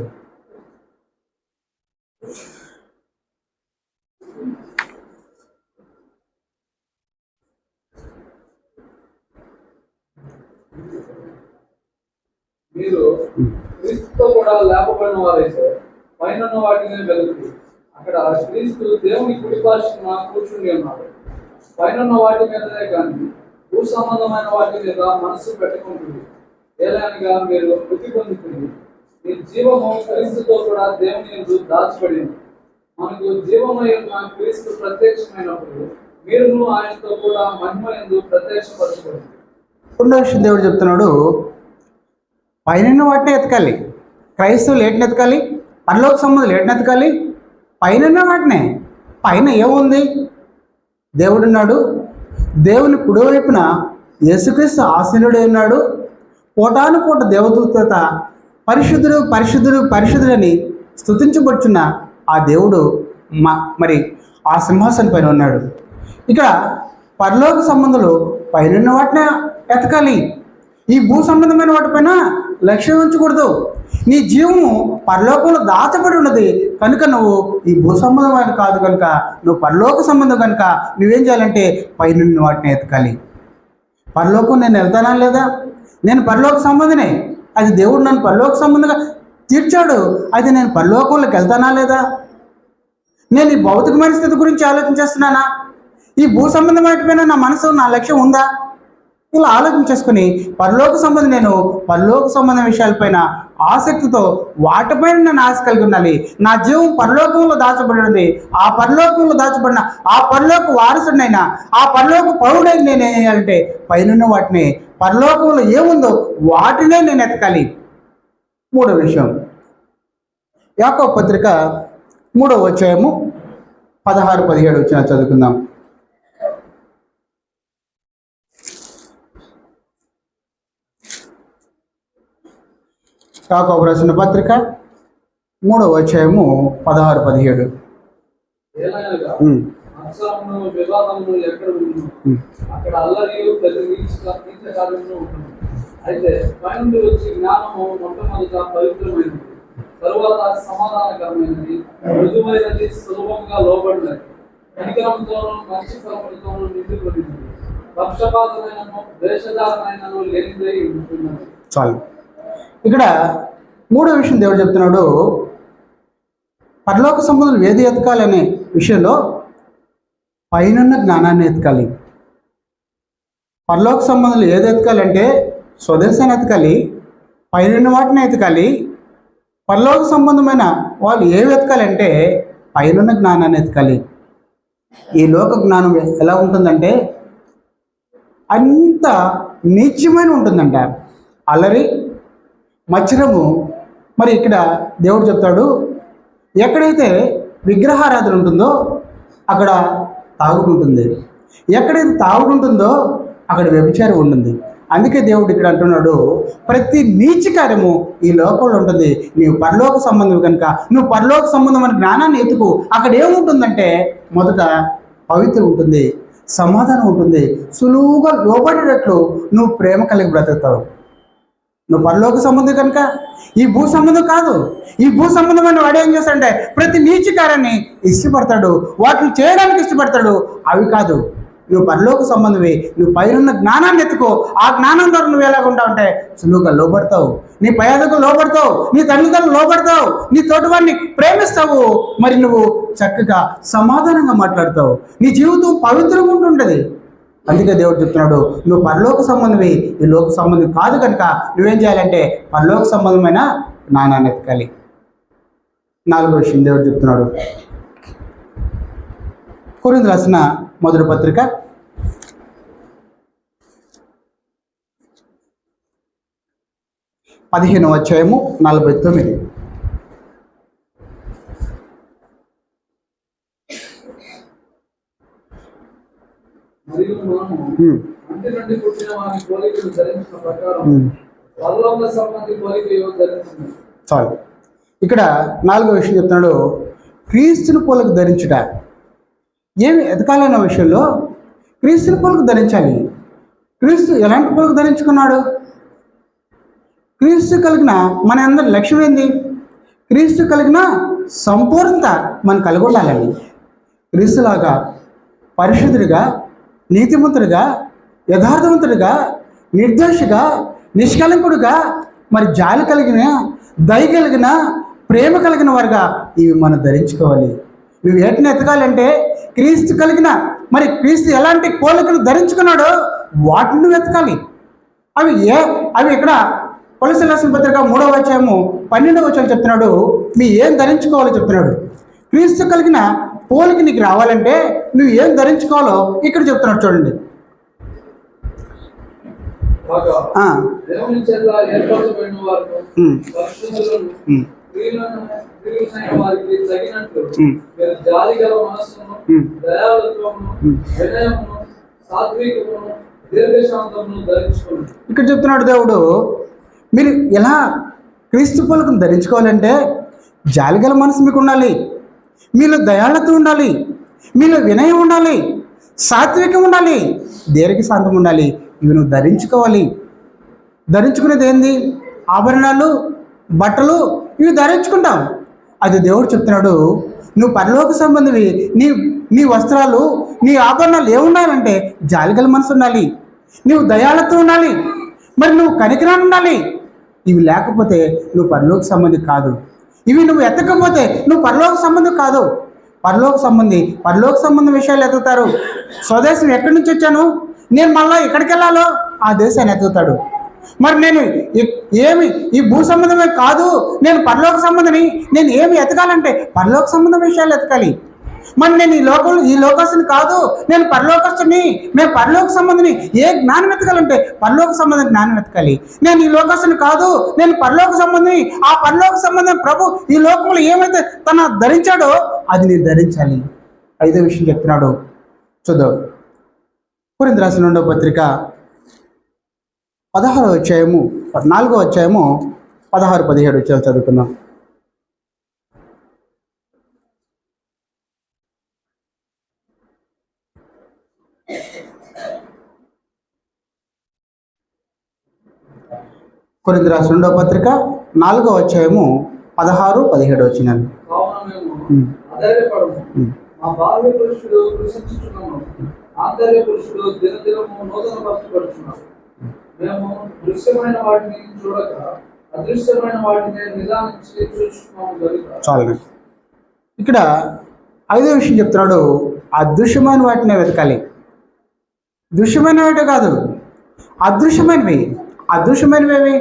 మీరు క్రీస్తుతో కూడా లేపబడిన వారైతే పైన వాటిని వెలుగుతుంది. అక్కడ క్రీస్తు దేవుని కుడి పార్శ్వన కూర్చుని ఉన్నాడు. పైన వాటి మీదనే కానీ భూ సంబంధమైన వాటి మీద మనసు పెట్టుకుంటుంది. ఏలైనగా మీరు మృతి పొందుతుంది. మీ జీవము క్రీస్తుతో కూడా దేవుని యందు దాచబడింది. మనకు జీవము యొక్క క్రీస్తు ప్రత్యక్షమైనప్పుడు మీరును ఆయనతో కూడా మహిమ యందు ప్రత్యక్షపరచబడింది. రెండో విషయం దేవుడు చెప్తున్నాడు, పైన వాటిని ఎతకాలి. క్రైస్తవులు ఏటిని ఎతకాలి? పరలోక సంబంధులు ఏటిని ఎతకాలి? పైన వాటినే. పైన ఏముంది? దేవుడున్నాడు. దేవుని కుడివైపున యేసుక్రీస్తు ఆసీనుడై ఉన్నాడు. కోటాను కోట దేవదూతత పరిశుద్ధుడు పరిశుద్ధుడు పరిశుద్ధుడని స్తుతించబడుచున్న ఆ దేవుడు మరి ఆ సింహాసనం పైన ఉన్నాడు. ఇక్కడ పరలోక సంబంధులు పైన వాటిని ఎతకాలి. ఈ భూ సంబంధమైన వాటిపైన లక్ష్యం ఉంచకూడదు. నీ జీవము పరలోకంలో దాచబడి ఉన్నది కనుక నువ్వు ఈ భూ సంబంధమైన కాదు కనుక నువ్వు పరలోక సంబంధం కనుక నువ్వేం చేయాలంటే పైన వాటిని ఎతకాలి. పరలోకం నేను వెళ్తానా లేదా? నేను పరలోక సంబంధినే. అది దేవుడు నన్ను పరలోక సంబంధంగా తీర్చాడు. అది నేను పరలోకంలోకి వెళ్తానా లేదా? నేను ఈ భౌతికమైన స్థితి గురించి ఆలోచించేస్తున్నానా? ఈ భూ సంబంధమైన నా మనసు నా లక్ష్యం ఉందా? ఇలా ఆలోచించేసుకుని పరలోక సంబంధం నేను పరలోక సంబంధం విషయాలపైన ఆసక్తితో వాటిపైన నేను ఆశ కలిగి ఉండాలి. నా జీవం పరలోకంలో దాచబడినది. ఆ పరలోకంలో దాచబడిన ఆ పరలోక వారసుడినైనా ఆ పరలోక పౌరుడైన నేను ఏం చేయాలంటే పైన వాటిని పరలోకంలో ఏముందో వాటినే నేను ఎతకాలి. మూడో విషయం, యాకోబు పత్రిక 3వ అధ్యాయము 16-17 వచ్చిన చదువుకుందాం. యాకోబు రాసిన పత్రిక 3వ అధ్యాయము 16-17. ఏలైనగా అక్షరమును వివాదమును ఎక్కడ ఉండును, అక్కడ అల్లరియు ప్రతి నీచ కార్యమును ఉంటుంది. అయితే పైనుండి వచ్చి జ్ఞానము మొట్టమొదట పవిత్రమైనది, తరువాత సమాధానకరమైనది, మృదువైనది, సులభంగా లోబడినది, కనికరంతోనూ మంచి ఫలములతోనూ నిండుకొనినది, పక్షపాతమైనను ద్వేషధారమైనను లేనిదై ఉంటున్నది. చాలు. ఇక్కడ మూడో విషయం దేవుడు చెప్తున్నాడు, పరలోక సంబంధులు ఏది ఎతకాలనే విషయంలో పైనున్న జ్ఞానాన్ని ఎతకాలి. పరలోక సంబంధులు ఏది ఎతకాలంటే స్వదేశాన్ని ఎతకాలి, పైన వాటిని ఎతకాలి. పరలోక సంబంధమైన వాళ్ళు ఏవి ఎతకాలంటే పైనున్న జ్ఞానాన్ని ఎతకాలి. ఈ లోక జ్ఞానం ఎలా ఉంటుందంటే అంత నీచమైన ఉంటుందంట, అల్లరి మచ్చరము. మరి ఇక్కడ దేవుడు చెప్తాడు, ఎక్కడైతే విగ్రహారాధన ఉంటుందో అక్కడ తాగుడు ఉంటుంది, ఎక్కడైతే తాగుడు ఉంటుందో అక్కడ వ్యభిచారం ఉంటుంది. అందుకే దేవుడు ఇక్కడ అంటున్నాడు, ప్రతి నీచ కార్యము ఈ లోకంలో ఉంటుంది. నీవు పరలోక సంబంధం కనుక నువ్వు పరలోక సంబంధమైన జ్ఞానాన్ని ఎత్తుకు. అక్కడ ఏముంటుందంటే మొదట పవిత్రం ఉంటుంది, సమాధానం ఉంటుంది, సులువుగా లోబడేటట్లు నువ్వు ప్రేమ కలిగి బ్రతుకుతావు. నువ్వు పరలోక సంబంధం కనుక ఈ భూ సంబంధం కాదు. ఈ భూ సంబంధమైన వాడు ఏం చేస్తాడంటే ప్రతి నీచ కార్యాన్ని ఇష్టపడతాడు, వాటిని చేయడానికి ఇష్టపడతాడు. అవి కాదు, నువ్వు పరలోక సంబంధమే. నువ్వు పైనున్న జ్ఞానాన్ని ఎత్తుకో. ఆ జ్ఞానం ద్వారా నువ్వు ఎలాగుంటావు అంటే సులువుగా లోబడతావు, నీ పయాదకు లోబడతావు, నీ తల్లిదండ్రులు లోబడతావు, నీ తోటివాడిని ప్రేమిస్తావు. మరి నువ్వు చక్కగా సమాధానంగా మాట్లాడతావు, నీ జీవితం పవిత్రంగా ఉంటుండదు. అందుకే దేవుడు చెప్తున్నాడు, నువ్వు పరలోక సంబంధమే, ఈ లోక సంబంధం కాదు కనుక నువ్వేం చేయాలంటే పరలోక సంబంధమైన జ్ఞానాన్ని ఎతకాలి. నాలుగో విషయం దేవుడు చెప్తున్నాడు, కొరింథీయులకు రాసిన మొదటి పత్రిక 15వ అధ్యాయము 49. మరియు మనము అంటి నుండి పుట్టిన వారి పోలికను ధరించిన ప్రకారం పరలోక సంబంధి పోలికయు ధరించుకున్నాం. చాలు. ఇక్కడ నాలుగో విషయం చెప్తున్నాడు, క్రీస్తుని పోలిక ధరించుట. ఏమి ఎతకాలన్న విషయంలో క్రీస్తుని పోలిక ధరించాలి. క్రీస్తు ఎలాంటి పోలిక ధరించుకున్నాడు? క్రీస్తు కలిగిన మన అందరి లక్ష్యం ఏంది? క్రీస్తు కలిగిన సంపూర్ణత మనం కలిగి ఉండాలండి. క్రీస్తులాగా పరిశుద్ధుడిగా, నీతిమంతుడిగా, యథార్థవంతుడిగా, నిర్దోషిగా, నిష్కలంకుడిగా మరి జాలి కలిగిన, దయ కలిగిన, ప్రేమ కలిగిన వారుగా ఇవి మనం ధరించుకోవాలి. ఇవి వేటిని ఎతకాలంటే క్రీస్తు కలిగిన, మరి క్రీస్తు ఎలాంటి పోలికలు ధరించుకున్నాడో వాటిని వెతకాలి. అవి ఇక్కడ కొలస్సీయులకు రాసిన పత్రిక 3వ అధ్యాయము 12వ వచనం చెప్తున్నాడు, మీ ఏం ధరించుకోవాలో చెప్తున్నాడు. క్రీస్తు కలిగిన పోలిక నీకు రావాలంటే నువ్వు ఏం ధరించుకోవాలో ఇక్కడ చెప్తున్నాడు చూడండి. దేవుని చేత ఏర్పరచబడిన వారు పరిశుద్ధులను, ప్రియులైన వారికి తగినట్లు మీరు జాలి గల మనస్సును, దయాళుత్వమును, వినయమును, సాత్వికమును, దీర్ఘశాంతమును ధరించుకోండి. ఇక్కడ చెప్తున్నాడు దేవుడు, మీరు ఎలా క్రీస్తు పోలికను ధరించుకోవాలంటే జాలిగల మనసు మీకు ఉండాలి, మీలో దయాళత ఉండాలి, మీలో వినయం ఉండాలి, సాత్వికం ఉండాలి, దీర్ఘశాంతం ఉండాలి. ఇవి నువ్వు ధరించుకోవాలి. ధరించుకునేది ఏంది? ఆభరణాలు, బట్టలు, ఇవి ధరించుకుంటాం. అది దేవుడు చెప్తున్నాడు, నువ్వు పరలోక సంబంధివి నీ వస్త్రాలు, నీ ఆభరణాలు ఏముండాలంటే జాలిగల మనసు ఉండాలి, నువ్వు దయాళత ఉండాలి, మరి నువ్వు కనికరాన్ని ఉండాలి. ఇవి లేకపోతే నువ్వు పరలోక సంబంధి కాదు. ఇవి నువ్వు ఎత్తకపోతే నువ్వు పరలోక సంబంధం కాదు. పరలోక సంబంధం విషయాలు ఎత్తుతారు. స్వదేశం ఎక్కడి నుంచి వచ్చాను, నేను మళ్ళీ ఎక్కడికి వెళ్ళాలో ఆ దేశాన్ని ఎత్తుతాడు. మరి నేను ఈ భూ సంబంధమే కాదు, నేను పరలోక సంబంధిని, నేను ఏమి ఎతకాలంటే పరలోక సంబంధం విషయాలు ఎతకాలి. మరి నేను ఈ లోకస్తుని కాదు, నేను పరలోకస్తుని, నేను పరలోక సంబంధిని. ఏ జ్ఞానం ఎతకాలంటే పరలోక సంబంధం జ్ఞానం ఎతకాలి. నేను ఈ లోకస్తుని కాదు, నేను పరలోక సంబంధిని. ఆ పరలోక సంబంధం ప్రభు ఈ లోకంలో ఏమైతే తన ధరించాడో అది నేను ధరించాలి. 5వ విషయం చెప్తున్నాడు, చూద్దాం. కొరింథీయులకు రాసిన 2వ పత్రిక 16వ అధ్యాయము 14వ అధ్యాయము 16-17 వచ్చాలు చదువుకుందాం. కొరింథీయులకు రాసిన 2వ పత్రిక 4వ అధ్యాయము 16-17 వచ్చినాను. మా బాల్య పురుషుడు కృషించుచున్నాము, ఆంతర్య పురుషుడు దినదినము నూతన పరచబడుచున్నాడు. మేము దృశ్యమైన వాటిని చూడక అదృశ్యమైన వాటిని నిదానించి చూస్తున్నాము కనుక. చాలు. ఇక్కడ 5వ విషయం చెప్తున్నాడు, అదృశ్యమైన వాటిని వెతకాలి. దృశ్యమైన వాటే కాదు, అదృశ్యమైనవి. అదృశ్యమైనవి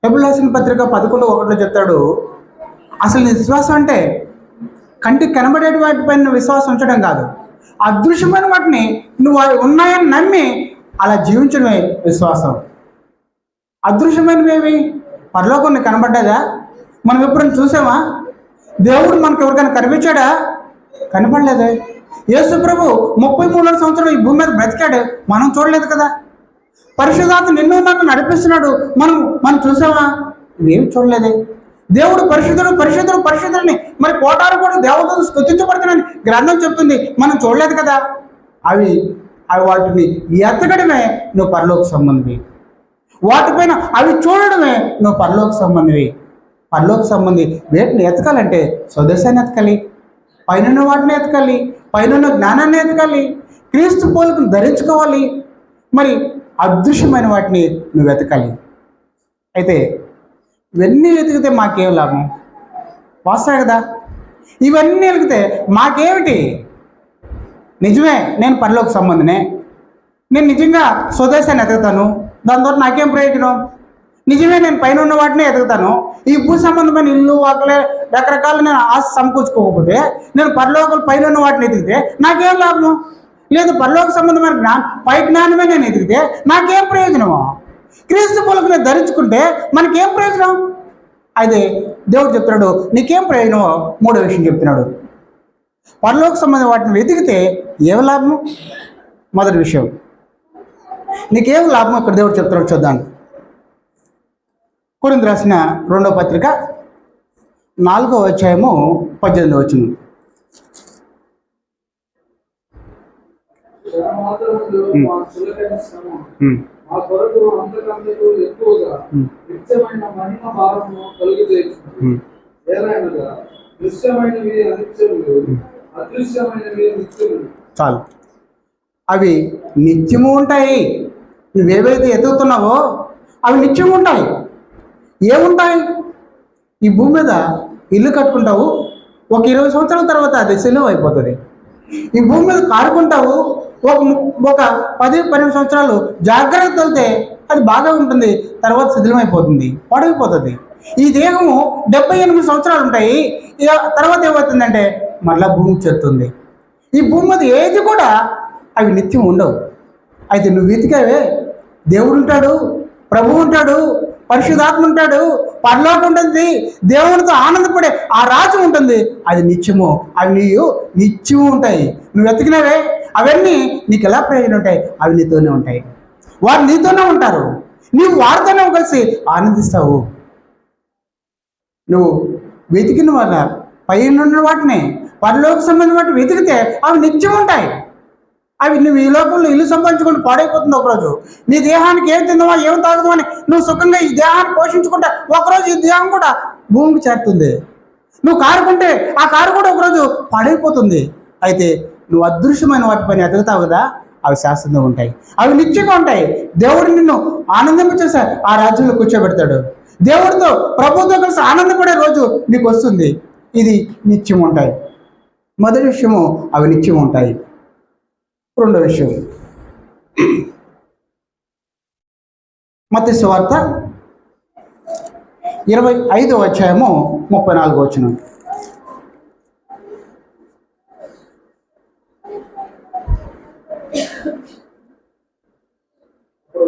హెబ్రీయులకు రాసిన పత్రిక 11:1 చెప్తాడు, అసలు నీ విశ్వాసం అంటే కంటికి కనబడే వాటిపైన విశ్వాసం ఉంచడం కాదు, అదృశ్యమైన వాటిని నువ్వు ఉన్నాయని నమ్మి అలా జీవించడమే విశ్వాసం. అదృశ్యమైనవి పరలోకం నీకు కనబడ్డదా? మనం ఎప్పుడైనా చూసామా? దేవుడు మనకు ఎవరికైనా కనిపించాడా? కనపడలేదే. యేసు ప్రభు 33 సంవత్సరాలు ఈ భూమి మీద బ్రతికాడు, మనం చూడలేదు కదా. పరిశుద్ధాత్మ నిన్ను నన్ను నడిపిస్తున్నాడు, మనం చూసామా? ఇవేమి చూడలేదే. దేవుడు పరిశుద్ధుని మరి కోటారు కూడా దేవతలు స్తుతించబడుతున్నాయని గ్రంథం చెప్తుంది, మనం చూడలేదు కదా. అవి వాటిని ఎత్తడమే నువ్వు పరలోక సంబంధివి. వాటిపైన అవి చూడడమే నువ్వు పరలోక సంబంధివి. పరలోక సంబంధి వేటిని ఎతకాలంటే స్వదేశాన్ని ఎతకాలి, పైన వాటిని ఎతకాలి, పైన జ్ఞానాన్ని ఎతకాలి, క్రీస్తు పోలికను ధరించుకోవాలి, మరి అదృశ్యమైన వాటిని నువ్వు వెతకాలి. అయితే ఇవన్నీ వెతికితే మాకేం లాభం? వాస్తవే కదా. ఇవన్నీ వెతికితే మాకేమిటి? నిజమే, నేను పరలోక సంబంధినే, నేను నిజంగా స్వదేశాన్ని ఎతుకుతాను, దాని ద్వారా నాకేం ప్రయోజనం? నిజమే, నేను పైన ఉన్న వాటిని ఎదుగుతాను, ఈ భూ సంబంధమైన ఇల్లు వాకలే రకరకాల నేను ఆస్తి సమకూర్చుకోకపోతే, నేను పరలోకలు పైన ఉన్న వాటిని ఎదిగితే నాకేం లాభం? లేదు, పరలోక సంబంధమైన పై జ్ఞానమే నేను ఎదిగితే నాకేం ప్రయోజనము? క్రీస్తు పోలికను ధరించుకుంటే మనకేం ప్రయోజనం? అయితే దేవుడు చెప్తున్నాడు, నీకేం ప్రయోజనమో 3వ విషయం చెప్తున్నాడు. పరలోక సంబంధం వాటిని వెతికితే ఏం లాభం? మొదటి విషయం, నీకేం లాభం ఇక్కడ దేవుడు చెప్తున్నాడు చూద్దాం. కొరింథీయులకు రాసిన 2వ పత్రిక 4వ అధ్యాయము 18వ వచనం. మా కొరకు అంతకంతకు ఎక్కువగా నిత్యమైన మహిమ భారము కలుగజేయుచున్నది. ఏలైనగా దృశ్యమైనవి అనిత్యములు, అదృశ్యమైనవి నిత్యములు. చాలు, అవి నిత్యము ఉంటాయి. నువ్వేవైతే ఎదుగుతున్నావో అవి నిత్యం ఉంటాయి. ఏముంటాయి? ఈ భూమి మీద ఇల్లు కట్టుకుంటావు, ఒక 20 సంవత్సరాల తర్వాత అది సెలవు అయిపోతుంది. ఈ భూమి మీద కారుకుంటావు, ఒక 10-12 సంవత్సరాలు జాగ్రత్త వెళ్తే అది బాగా ఉంటుంది, తర్వాత శిథిలమైపోతుంది, పాడైపోతుంది. ఈ దేహము 78 సంవత్సరాలు ఉంటాయి, తర్వాత ఏమవుతుందంటే మళ్ళా భూమి చేరుతుంది. ఈ భూమి మీద ఏది కూడా అవి నిత్యం ఉండవు. అయితే నువ్వు వెతికావే, దేవుడు ఉంటాడు, ప్రభువు ఉంటాడు, పరిశుద్ధాత్మ ఉంటాడు, పరలోకం ఉంటుంది, దేవునితో ఆనందపడే ఆ రాజు ఉంటుంది, అది నిత్యము. అవి నీవు నిత్యము ఉంటాయి. నువ్వు వెతికినవే అవన్నీ నీకు ఎలా ప్రయోజనం ఉంటాయి? అవి నీతోనే ఉంటాయి. వారు నీతోనే ఉంటారు, నీవు వారితోనే కలిసి ఆనందిస్తావు. నువ్వు వెతికిన వల్ల పైన వాటిని పరలోక సంబంధం వాటి వెతికితే అవి నిత్యం ఉంటాయి. అవి నువ్వు ఈ లోకంలో ఇల్లు సంపాదించుకుంటూ పాడైపోతుంది. ఒకరోజు నీ దేహానికి ఏం తిందామా ఏం తాగుదామా అని నువ్వు సుఖంగా ఈ దేహాన్ని పోషించుకుంటే ఒకరోజు ఈ దేహం కూడా భూమికి చేరుతుంది. నువ్వు కారుకుంటే ఆ కారు కూడా ఒకరోజు పాడైపోతుంది. అయితే నువ్వు అదృశ్యమైన వాటిపైన ఎదుగుతావు కదా, అవి శాశ్వతంగా ఉంటాయి, అవి నిత్యంగా ఉంటాయి. దేవుడు నిన్ను ఆనందింపచేసే ఆ రాజ్యంలో కూర్చోబెడతాడు. దేవుడితో ప్రభుత్వం కలిసి ఆనందపడే రోజు నీకు వస్తుంది. ఇది నిత్యం ఉంటాయి. మొదటి విషయము అవి నిత్యం ఉంటాయి. రెండో విషయం, మత్తయి సువార్త 25వ అధ్యాయము 34వ వచనం.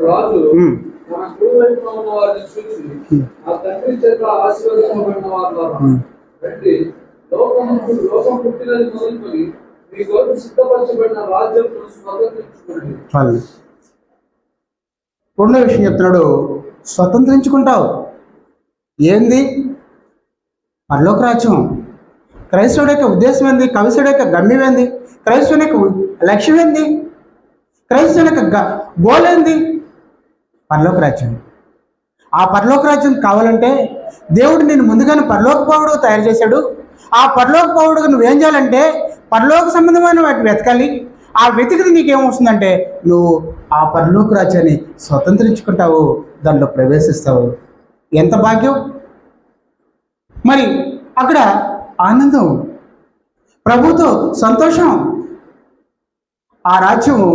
రాజు తన కుడి వైపున ఉన్న వారిని చూసి, ఆ తండ్రి చేత ఆశీర్వదించబడిన వారులారా, రండి, లోకం పుట్టినది మొదలుకొని మీ కొరకు సిద్ధపరచబడిన రాజ్యమును స్వతంత్రించుకోండి. రెండో విషయం చెప్తున్నాడు, స్వతంత్రించుకుంటావు. ఏంది? పరలోక రాజ్యం. క్రైస్తవుడి యొక్క ఉద్దేశం ఏంది? క్రైస్తవుడి యొక్క గమ్యం ఏంది? క్రైస్తవుని యొక్క లక్ష్యం ఏంది? క్రైస్తవుని యొక్క గోల్ ఏంది? పరలోక రాజ్యం. ఆ పరలోక రాజ్యం కావాలంటే దేవుడు నేను ముందుగానే పరలోక పౌరుడు తయారు చేశాడు. ఆ పరలోక పౌరుడుగా నువ్వేం చేయాలంటే పరలోక సంబంధమైన వాటిని వెతకాలి. ఆ వెతికిది నీకేమొస్తుందంటే నువ్వు ఆ పరలోక రాజ్యాన్ని స్వతంత్రించుకుంటావు, దాంట్లో ప్రవేశిస్తావు. ఎంత భాగ్యం! మరి అక్కడ ఆనందం, ప్రభుతో సంతోషం. ఆ రాజ్యము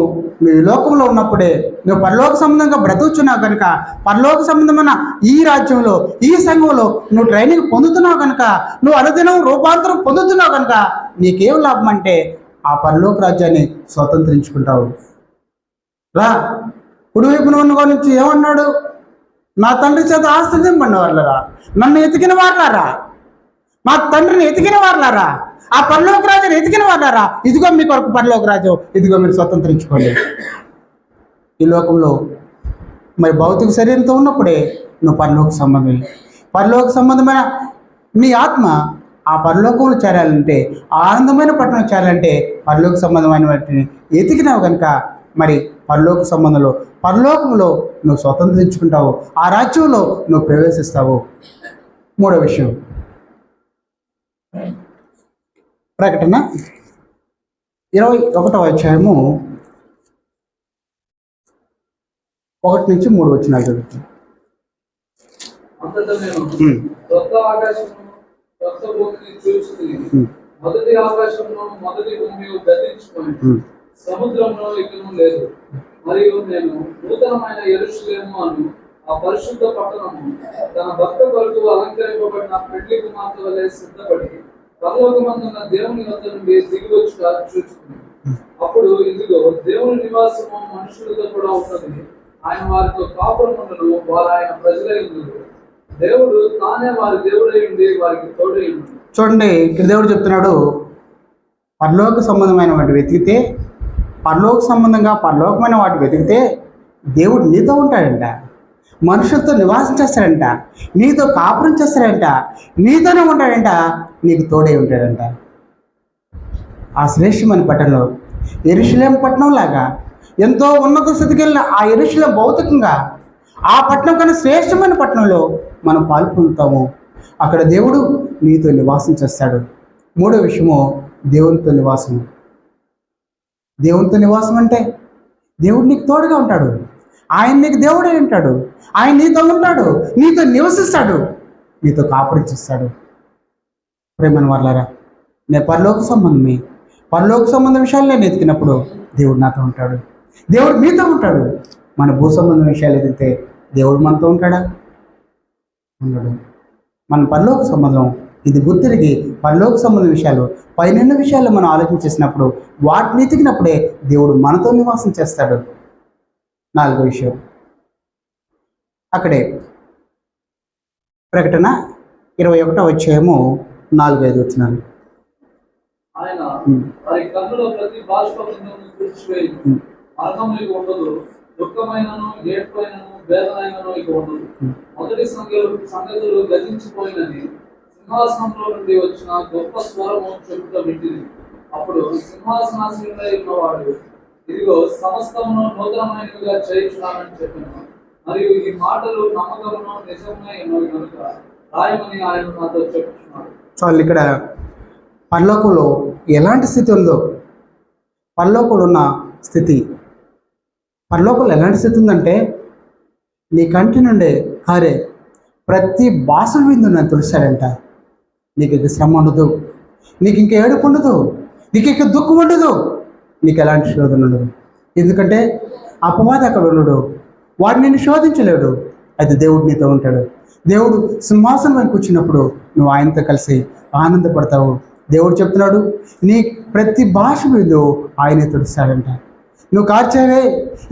నువ్వు లోకంలో ఉన్నప్పుడే నువ్వు పరలోక సంబంధంగా బ్రతుకుతున్నావు కనుక, పరలోక సంబంధమైన ఈ రాజ్యంలో ఈ సంఘంలో నువ్వు ట్రైనింగ్ పొందుతున్నావు కనుక, నువ్వు అనుదినం రూపాంతరం పొందుతున్నావు కనుక నీకేం లాభం అంటే ఆ పరలోక రాజ్యాన్ని స్వతంత్రించుకుంటావు. రా, కుడివైపున ఉన్న నుంచి ఏమన్నాడు? నా తండ్రి చేత ఆశ్రదింపడిన వాళ్ళరా, నన్ను ఎతికిన వాళ్ళారా, మా తండ్రిని ఎతికిన వాళ్ళారా, ఆ పరలోక రాజ్యాన్ని ఎతికిన వాళ్ళారా, ఇదిగో మీ కొరకు పరలోక రాజ్యం, ఇదిగో మీరు స్వతంత్రించుకోండి. ఈ లోకంలో మరి భౌతిక శరీరంతో ఉన్నప్పుడే నువ్వు పరలోక సంబంధమే. పరలోక సంబంధమైన నీ ఆత్మ ఆ పరలోకంలో చేరాలంటే, ఆనందమైన పట్టణం చేరాలంటే పరలోక సంబంధమైన వాటిని ఎతికినావు కనుక మరి పరలోక సంబంధంలో పరలోకంలో నువ్వు స్వతంత్రించుకుంటావు, ఆ రాజ్యంలో నువ్వు ప్రవేశిస్తావు. మూడో విషయం, ప్రకటన 21వ అధ్యాయము 1-3 వచనాలు చదువుతాను. అంతటా నేను కొత్త ఆకాశమును కొత్త భూమిని చూచుచున్నాను. మొదటి ఆకాశమును మొదటి భూమి గతించిపోయింది, సముద్రమును ఇకను లేదు. మరియు నేను నూతనమైన యెరూషలేము అను ఆ పరిశుద్ధ పట్టణము తన భక్త కొరకు అలంకరింపబడిన పెండ్లి కుమార్తె వలె సిద్ధపడి పరలోకమందున్న దేవుని వద్ద నుండి దిగి వచ్చుట చూచుకున్నాను. అప్పుడు ఇదిగో దేవుని నివాసము మనుషులతో కూడా ఉన్నది. ఆయన వారితో కాపురముండును, వారు ఆయన ప్రజలై ఉన్నారు. దేవుడు తానే వారి దేవుడై ఉండి వారికి తోడై ఉన్నాడు. చూడండి, ఇక్కడ దేవుడు చెప్తున్నాడు, పరలోక సంబంధమైన వాటి వెతికితే, పరలోక సంబంధంగా పరలోకమైన వాటి వెతికితే దేవుడు నీతో ఉంటాడంట, మనుషులతో నివాసం చేస్తాడంట, నీతో కాపురం చేస్తాడంట, నీతోనే ఉంటాడంట, నీకు తోడై ఉంటాడంట. ఆ శ్రేష్టమైన పట్టణంలో యెరూషలేము పట్టణం లాగా ఎంతో ఉన్నత స్థితికి వెళ్ళిన ఆ యెరూషలేము భౌతికంగా ఆ పట్టణం కన్నా శ్రేష్టమైన పట్టణంలో మనం పాలు పొందుతాము. అక్కడ దేవుడు నీతో నివాసం చేస్తాడు. మూడో విషయము, దేవునితో నివాసం. దేవునితో నివాసం అంటే దేవుడు నీకు తోడుగా ఉంటాడు. ఆయన నీకు దేవుడే ఉంటాడు. ఆయన నీతో ఉంటాడు, నీతో నివసిస్తాడు, నీతో కాపురం చేస్తాడు. ప్రేమన వాళ్ళారా, నేను పరలోక సంబంధమే, పరలోక సంబంధ విషయాలు నేను ఎతికినప్పుడు దేవుడు నాతో ఉంటాడు, దేవుడు మీతో ఉంటాడు. మన భూ సంబంధం విషయాలు ఎదిగితే దేవుడు మనతో ఉంటాడా? ఉండడు. మన పరలోక సంబంధం ఇది గుర్తిరిగి పరలోక సంబంధ విషయాలు, పైన విషయాలు మనం ఆలోచన చేసినప్పుడు, వాటిని ఎతికినప్పుడే దేవుడు మనతో నివాసం చేస్తాడు. 4వ విషయం అక్కడే ప్రకటన 21వ అధ్యాయము 4-5 వచనాలు. ఆయన వారి కన్నుల ప్రతి బాష్పబిందువును తుడిచివేయి. మరణం ఇక ఉండదు, దుఃఖమైనను, ఏడ్పైనను, వేదనైనను ఇక ఉండదు. మొదటి సంగతులు గతించిపోయినని సింహాసనంలో నుండి వచ్చిన గొప్ప స్వరము చెప్పుట వింటిది. అప్పుడు సింహాసనాసీనుడై ఉన్నవాడు, ఇదిగో సమస్తమును నూతనమైనవిగా చేయించున్నానని చెప్పాను. మరియు ఈ మాటలు నమ్మకమును నిజమునై ఉన్నవి కనుక రాయమని ఆయన నాతో చెప్తున్నాడు. చాలు. ఇక్కడ పరలోకంలో ఎలాంటి స్థితి ఉందో, పరలోకంలో ఉన్న స్థితి, పరలోకంలో ఎలాంటి స్థితి ఉందంటే, నీ కంటి నుండే హరే ప్రతి బాసుల విందు నన్ను తుడిచాడంట. నీకు ఇక శ్రమ ఉండదు, నీకు ఇంక ఏడుపు ఉండదు, నీకు ఇక దుఃఖం ఉండదు, నీకు ఎలాంటి శోధన ఉండదు. ఎందుకంటే అపవాది అక్కడ ఉండడు, వాడు నిన్ను శోధించలేడు. అయితే దేవుడు నీతో ఉంటాడు. దేవుడు సింహాసనం వైపు కూర్చున్నప్పుడు నువ్వు ఆయనతో కలిసి ఆనందపడతావు. దేవుడు చెప్తున్నాడు, నీ ప్రతి భాష మీద ఆయనే తుడిస్తాడంట. నువ్వు కార్చావే,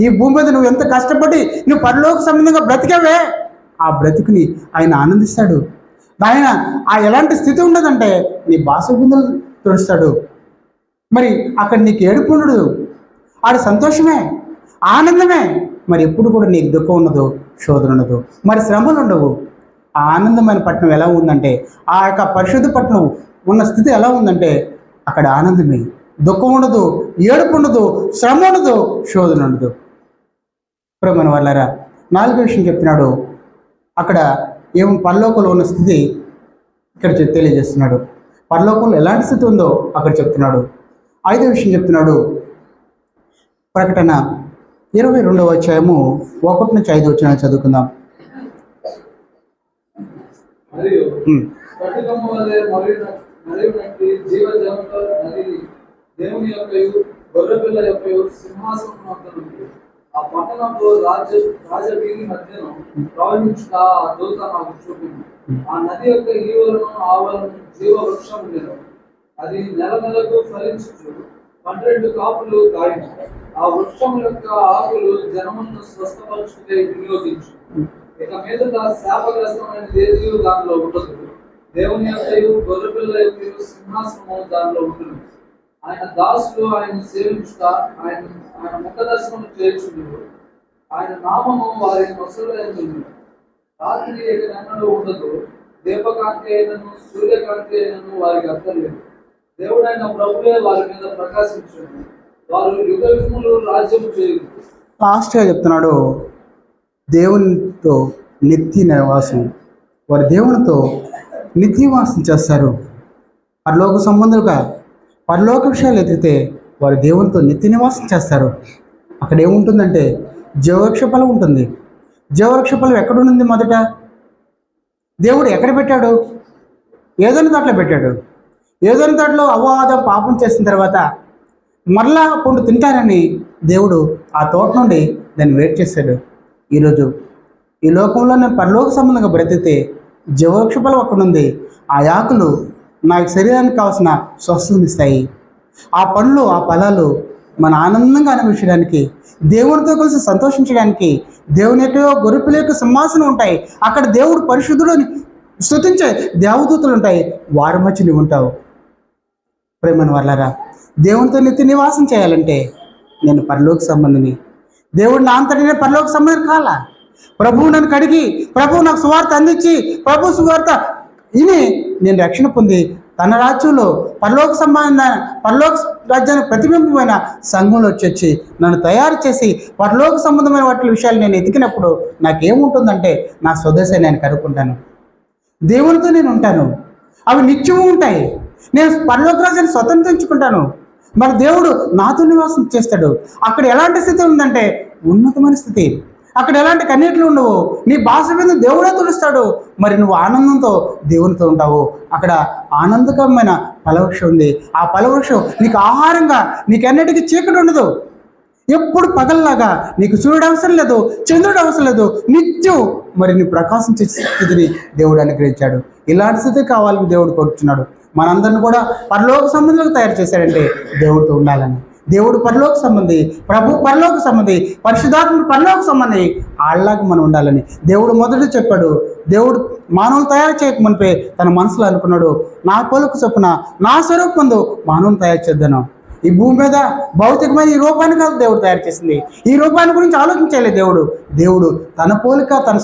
ఈ భూమి మీద నువ్వు ఎంత కష్టపడి నువ్వు పరలోక సంబంధంగా బ్రతికావే, ఆ బ్రతుకుని ఆయన ఆనందిస్తాడు. ఆయన ఆ ఎలాంటి స్థితి ఉండదంటే నీ భాష బిందులు తుడుస్తాడు. మరి అక్కడ నీకు ఏడుపు ఉండదు, ఆడ సంతోషమే, ఆనందమే. మరి ఎప్పుడు కూడా నీకు దుఃఖం ఉండదు, శోధన ఉండదు, మరి శ్రమలు ఉండవు. ఆ ఆనందమైన పట్టణం ఎలా ఉందంటే, ఆ యొక్క పరిశుద్ధ పట్టణం ఉన్న స్థితి ఎలా ఉందంటే, అక్కడ ఆనందమే, దుఃఖం ఉండదు, ఏడుపు ఉండదు, శ్రమ ఉండదు, శోధన ఉండదు. ప్రేమన వాళ్ళారా, 4వ విషయం చెప్తున్నాడు. అక్కడ ఏమో పరలోకంలో ఉన్న స్థితి ఇక్కడ తెలియజేస్తున్నాడు. పరలోకంలో ఎలాంటి స్థితి ఉందో అక్కడ చెప్తున్నాడు. 5వ విషయం చెప్తున్నాడు. ప్రకటన 22వ అధ్యాయము 1-5 వచనాలు చదువుకుందాం. మరియు కటికము వలె మరినట్టి జీవజంత నది దేవుని యొక్కయు గొర్రెపిల్ల యొక్కయు సింహాసనం వద్ద నుండి ఆ పట్టణంలో రాజవీధి మధ్యను ప్రవహించుట ఆ దూత నాకు చూపింది. ఆ నది యొక్క ఈవలను ఆవలను జీవవృక్షం ఉండెను. అది నెల నెలకు ఫలించుచు 12 కాపులు కాయించు. ఆ వృక్షం యొక్క ఆకులు జనమును స్వస్థపరచుటకై వినియోగించు. ఇక మీదట శాపగ్రస్తమైన దేశీయు దానిలో ఉండదు. దేవుని యొక్కయు గొర్రెపిల్ల యొక్కయు సింహాసనము దానిలో ఉంటుంది. ఆయన దాసులు ఆయన సేవించుట, ఆయన ముఖదర్శనం చేయుచుండును. ఆయన నామము వారి నొసలైనది. రాత్రి ఎన్నడూ ఉండదు, దీపకాంతి అయినను సూర్యకాంతి అయినను వారికి అర్థం లేదు. దేవుడైన ప్రభువే వారి మీద ప్రకాశించును. వారు యుగ యుగములు రాజ్యము చేయు. లాస్ట్గా చెప్తున్నాడు, దేవునితో నిత్య నివాసం. వారు దేవునితో నిత్యవాసం చేస్తారు. పరలోక సంబంధులుగా పరలోక విషయాలు ఎత్తితే వారు దేవునితో నిత్య నివాసం చేస్తారు. అక్కడ ఏముంటుందంటే జీవవృక్ష ఫలం ఉంటుంది. జీవవృక్ష ఫలం ఎక్కడుంది? మొదట దేవుడు ఎక్కడ పెట్టాడు? ఏదైనా తోటలో పెట్టాడు. ఏదైనా తోటలో అవ్వాదం పాపం చేసిన తర్వాత మరలా పండు తింటారని దేవుడు ఆ తోట నుండి దాన్ని వేరు చేశాడు. ఈరోజు ఈ లోకంలో నేను పరలోక సంబంధంగా బ్రతికితే జీవవృక్ష ఫలం అక్కడ ఉంది. ఆ ఆకులు నా శరీరానికి కావాల్సిన స్వస్థతనిస్తాయి. ఆ పండ్లు, ఆ ఫలాలు మన ఆనందంగా అనుభవించడానికి, దేవునితో కలిసి సంతోషించడానికి, దేవుని యొక్క గొర్రెపిల్ల యొక్క సింహాసనం ఉంటాయి. అక్కడ దేవుడు పరిశుద్ధుడు అని స్తుతించే దేవదూతలు ఉంటాయి. వారి మధ్య నువ్వు ఉంటావు. ప్రేమను వాళ్ళారా, దేవునితో నిత్య నివాసం చేయాలంటే నేను పరలోక సంబంధిని. దేవుడు నా అంతటి నేను పరలోక సంబంధం కాలా. ప్రభువు నన్ను కడిగి, ప్రభువు నాకు సువార్త అందించి, ప్రభు సువార్త ఇని నేను రక్షణ పొంది తన రాజ్యంలో పరలోక రాజ్యానికి ప్రతిబింబమైన సంఘంలో వచ్చి నన్ను తయారు చేసి పరలోక సంబంధమైన వాటి విషయాలు నేను ఎతికినప్పుడు నాకేముంటుందంటే నా స్వదేశాన్ని నేను కనుక్కుంటాను. దేవునితో నేను ఉంటాను. అవి నిత్యము ఉంటాయి. నేను పరలోక రాజ్యాన్ని స్వతంత్రించుకుంటాను. మరి దేవుడు నాతో నివాసం చేస్తాడు. అక్కడ ఎలాంటి స్థితి ఉందంటే ఉన్నతమైన స్థితి. అక్కడ ఎలాంటి కన్నీళ్ళు ఉండవు. నీ భాష మీద దేవుడే తుడుస్తాడు. మరి నువ్వు ఆనందంతో దేవునితో ఉంటావు. అక్కడ ఆనందకరమైన ఫలవృక్షం ఉంది. ఆ ఫలవృక్షం నీకు ఆహారంగా, నీకన్నిటికీ చీకటి ఉండదు. ఎప్పుడు పగల్లాగా నీకు సూర్యుడు అవసరం లేదు, చంద్రుడు అవసరం లేదు. నిత్యం మరి నీ ప్రకాశించే స్థితిని దేవుడు అనుగ్రహించాడు. ఇలాంటి స్థితి కావాలని దేవుడు కోరుచున్నాడు. మనందరిని కూడా పరలోక సంబంధాలకు తయారు చేశాడంటే దేవుడితో ఉండాలని. దేవుడు పరలోక సంబంధి, ప్రభు పరలోక సంబంధి, పరిశుద్ధాత్ముడు పరలోక సంబంధి. వాళ్ళకి మనం ఉండాలని దేవుడు మొదట చెప్పాడు. దేవుడు మానవులు తయారు చేయక మునిపే తన మనసులో అనుకున్నాడు, నా పోలిక చొప్పున నా స్వరూపందు మానవుని తయారు చేద్దాను. ఈ భూమి మీద భౌతికమైన ఈ రూపాన్ని కాదు దేవుడు తయారు చేసింది. ఈ రూపాన్ని గురించి ఆలోచించాలి దేవుడు. దేవుడు తన పోలిక, తన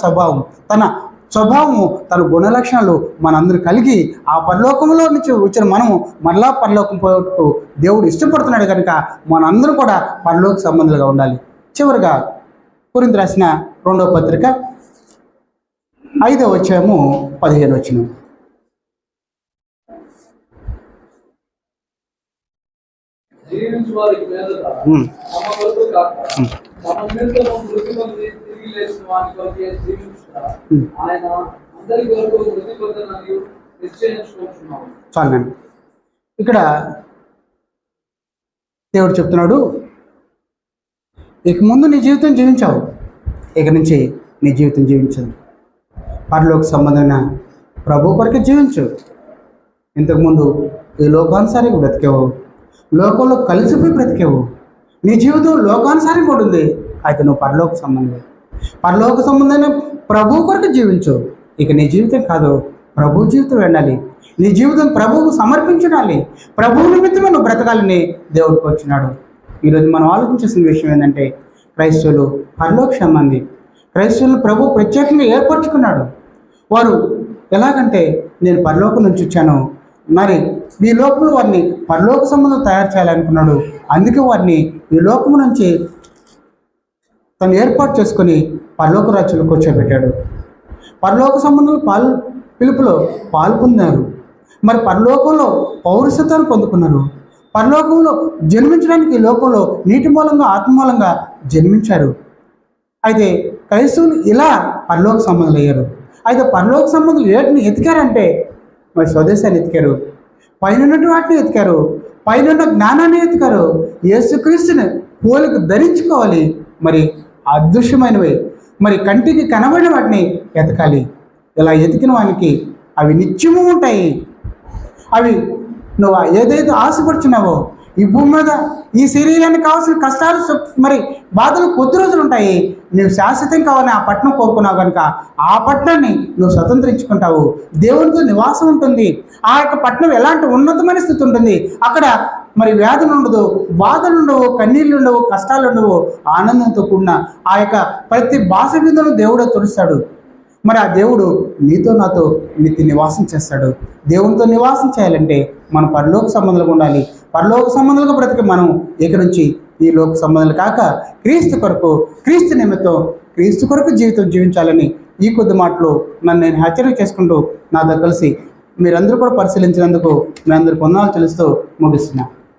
స్వభావము, తన గుణలక్షణాలు మనందరూ కలిగి ఆ పరలోకంలో నుంచి వచ్చిన మనము మరలా పరలోకం పోయేందుకు దేవుడు ఇష్టపడుతున్నాడు కనుక మనందరం కూడా పరలోక సంబంధాలుగా ఉండాలి. చివరిగా కొరింథీ రాసిన 2వ పత్రిక 5వ అధ్యాయము 15వ వచనం. జీవించు వారికి మీదట తమ కొరకు కాక తమ నిమిత్తము మృతి పొంది తిరిగి లేచిన వారి కొరకే జీవించుట ఆయన అందరి కొరకు మృతి పొందనని నిశ్చయించుకుంటున్నాము. చాలండి. ఇక్కడ దేవుడు చెప్తున్నాడు, ఇక ముందు నీ జీవితం జీవించావు, ఇక నుంచి నీ జీవితం జీవించదు. పరలోక సంబంధమైన ప్రభు కొరకే జీవించు. ఇంతకుముందు ఈ లోకానుసారంగా బ్రతికేవు, లోకంలో కలిసిపోయి బ్రతికేవు. నీ జీవితం లోకానుసారం కూడా ఉంది, అయితే నువ్వు పరలోక సంబంధం. పరలోక సంబంధమైన ప్రభు కొరకు జీవించు. ఇక నీ జీవితం కాదు, ప్రభు జీవితం వెళ్ళాలి. నీ జీవితం ప్రభువుకు సమర్పించాలి. ప్రభువు నిమిత్తమే నువ్వు బ్రతకాలని దేవుడికి వచ్చినాడు. ఈరోజు మనం ఆలోచించాల్సిన విషయం ఏంటంటే, క్రైస్తవులు పరలోక సంబంధి. క్రైస్తవులు ప్రభు ప్రత్యేకంగా ఏర్పరచుకున్నాడు. వారు ఎలాగంటే, నేను పరలోకం నుంచి వచ్చాను, మరి ఈ లోకంలో వారిని పరలోక సంబంధం తయారు చేయాలనుకున్నాడు. అందుకే వారిని ఈ లోకము నుంచి తను ఏర్పాటు చేసుకొని పరలోక రాజ్యంలో కూర్చోబెట్టాడు. పరలోక సంబంధం పిలుపులో పాల్పొందారు. మరి పరలోకంలో పౌరసత్వాన్ని పొందుకున్నారు. పరలోకంలో జన్మించడానికి ఈ లోకంలో నీటి మూలంగా, ఆత్మ మూలంగా జన్మించారు. అయితే క్రైస్తవులు ఇలా పరలోక సంబంధాలు అయ్యారు. అయితే పరలోక సంబంధాలు ఏటిని ఎతికారంటే, మరి స్వదేశాన్ని ఎతికారు, పైన వాటిని ఎతికారు, పైన జ్ఞానాన్ని ఎతికారు. యేసుక్రీస్తుని పోలిక ధరించుకోవాలి. మరి అదృశ్యమైనవి, మరి కంటికి కనబడిన వాటిని ఎతకాలి. ఇలా ఎతికిన వానికి అవి నిత్యము ఉంటాయి. అవి నువ్వు ఏదైతే ఆశపడుచున్నావో, ఈ భూమి మీద ఈ శరీరానికి కావాల్సిన కష్టాలు, మరి బాధలు కొద్ది రోజులు ఉంటాయి. నువ్వు శాశ్వతం కావాలని ఆ పట్టణం కోరుకున్నావు కనుక ఆ పట్టణాన్ని నువ్వు స్వతంత్రించుకుంటావు. దేవునితో నివాసం ఉంటుంది. ఆ యొక్క పట్టణం ఎలాంటి ఉన్నతమైన స్థితి ఉంటుంది. అక్కడ మరి వ్యాధులు ఉండదు, బాధలు ఉండవు, కన్నీళ్ళు ఉండవు, కష్టాలు ఉండవు. ఆనందంతో కూడిన ఆ యొక్క ప్రతి భాష బిందును దేవుడే తుడుస్తాడు. మరి ఆ దేవుడు నీతో నాతో నిత్య నివాసం చేస్తాడు. దేవునితో నివాసం చేయాలంటే మనం పరలోక సంబంధాలుగా ఉండాలి. పరలోక సంబంధాలుగా బ్రతికి మనం ఇక నుంచి ఈ లోక సంబంధాలు కాక క్రీస్తు కొరకు, క్రీస్తు నిమిత్తం, క్రీస్తు కొరకు జీవితం జీవించాలని ఈ కొద్ది మాటలు నన్ను నేను హెచ్చరిక చేసుకుంటూ నాతో కలిసి మీరందరూ కూడా పరిశీలించినందుకు మీ అందరికీ వందనాలు చెల్లిస్తూ ముగిస్తున్నా.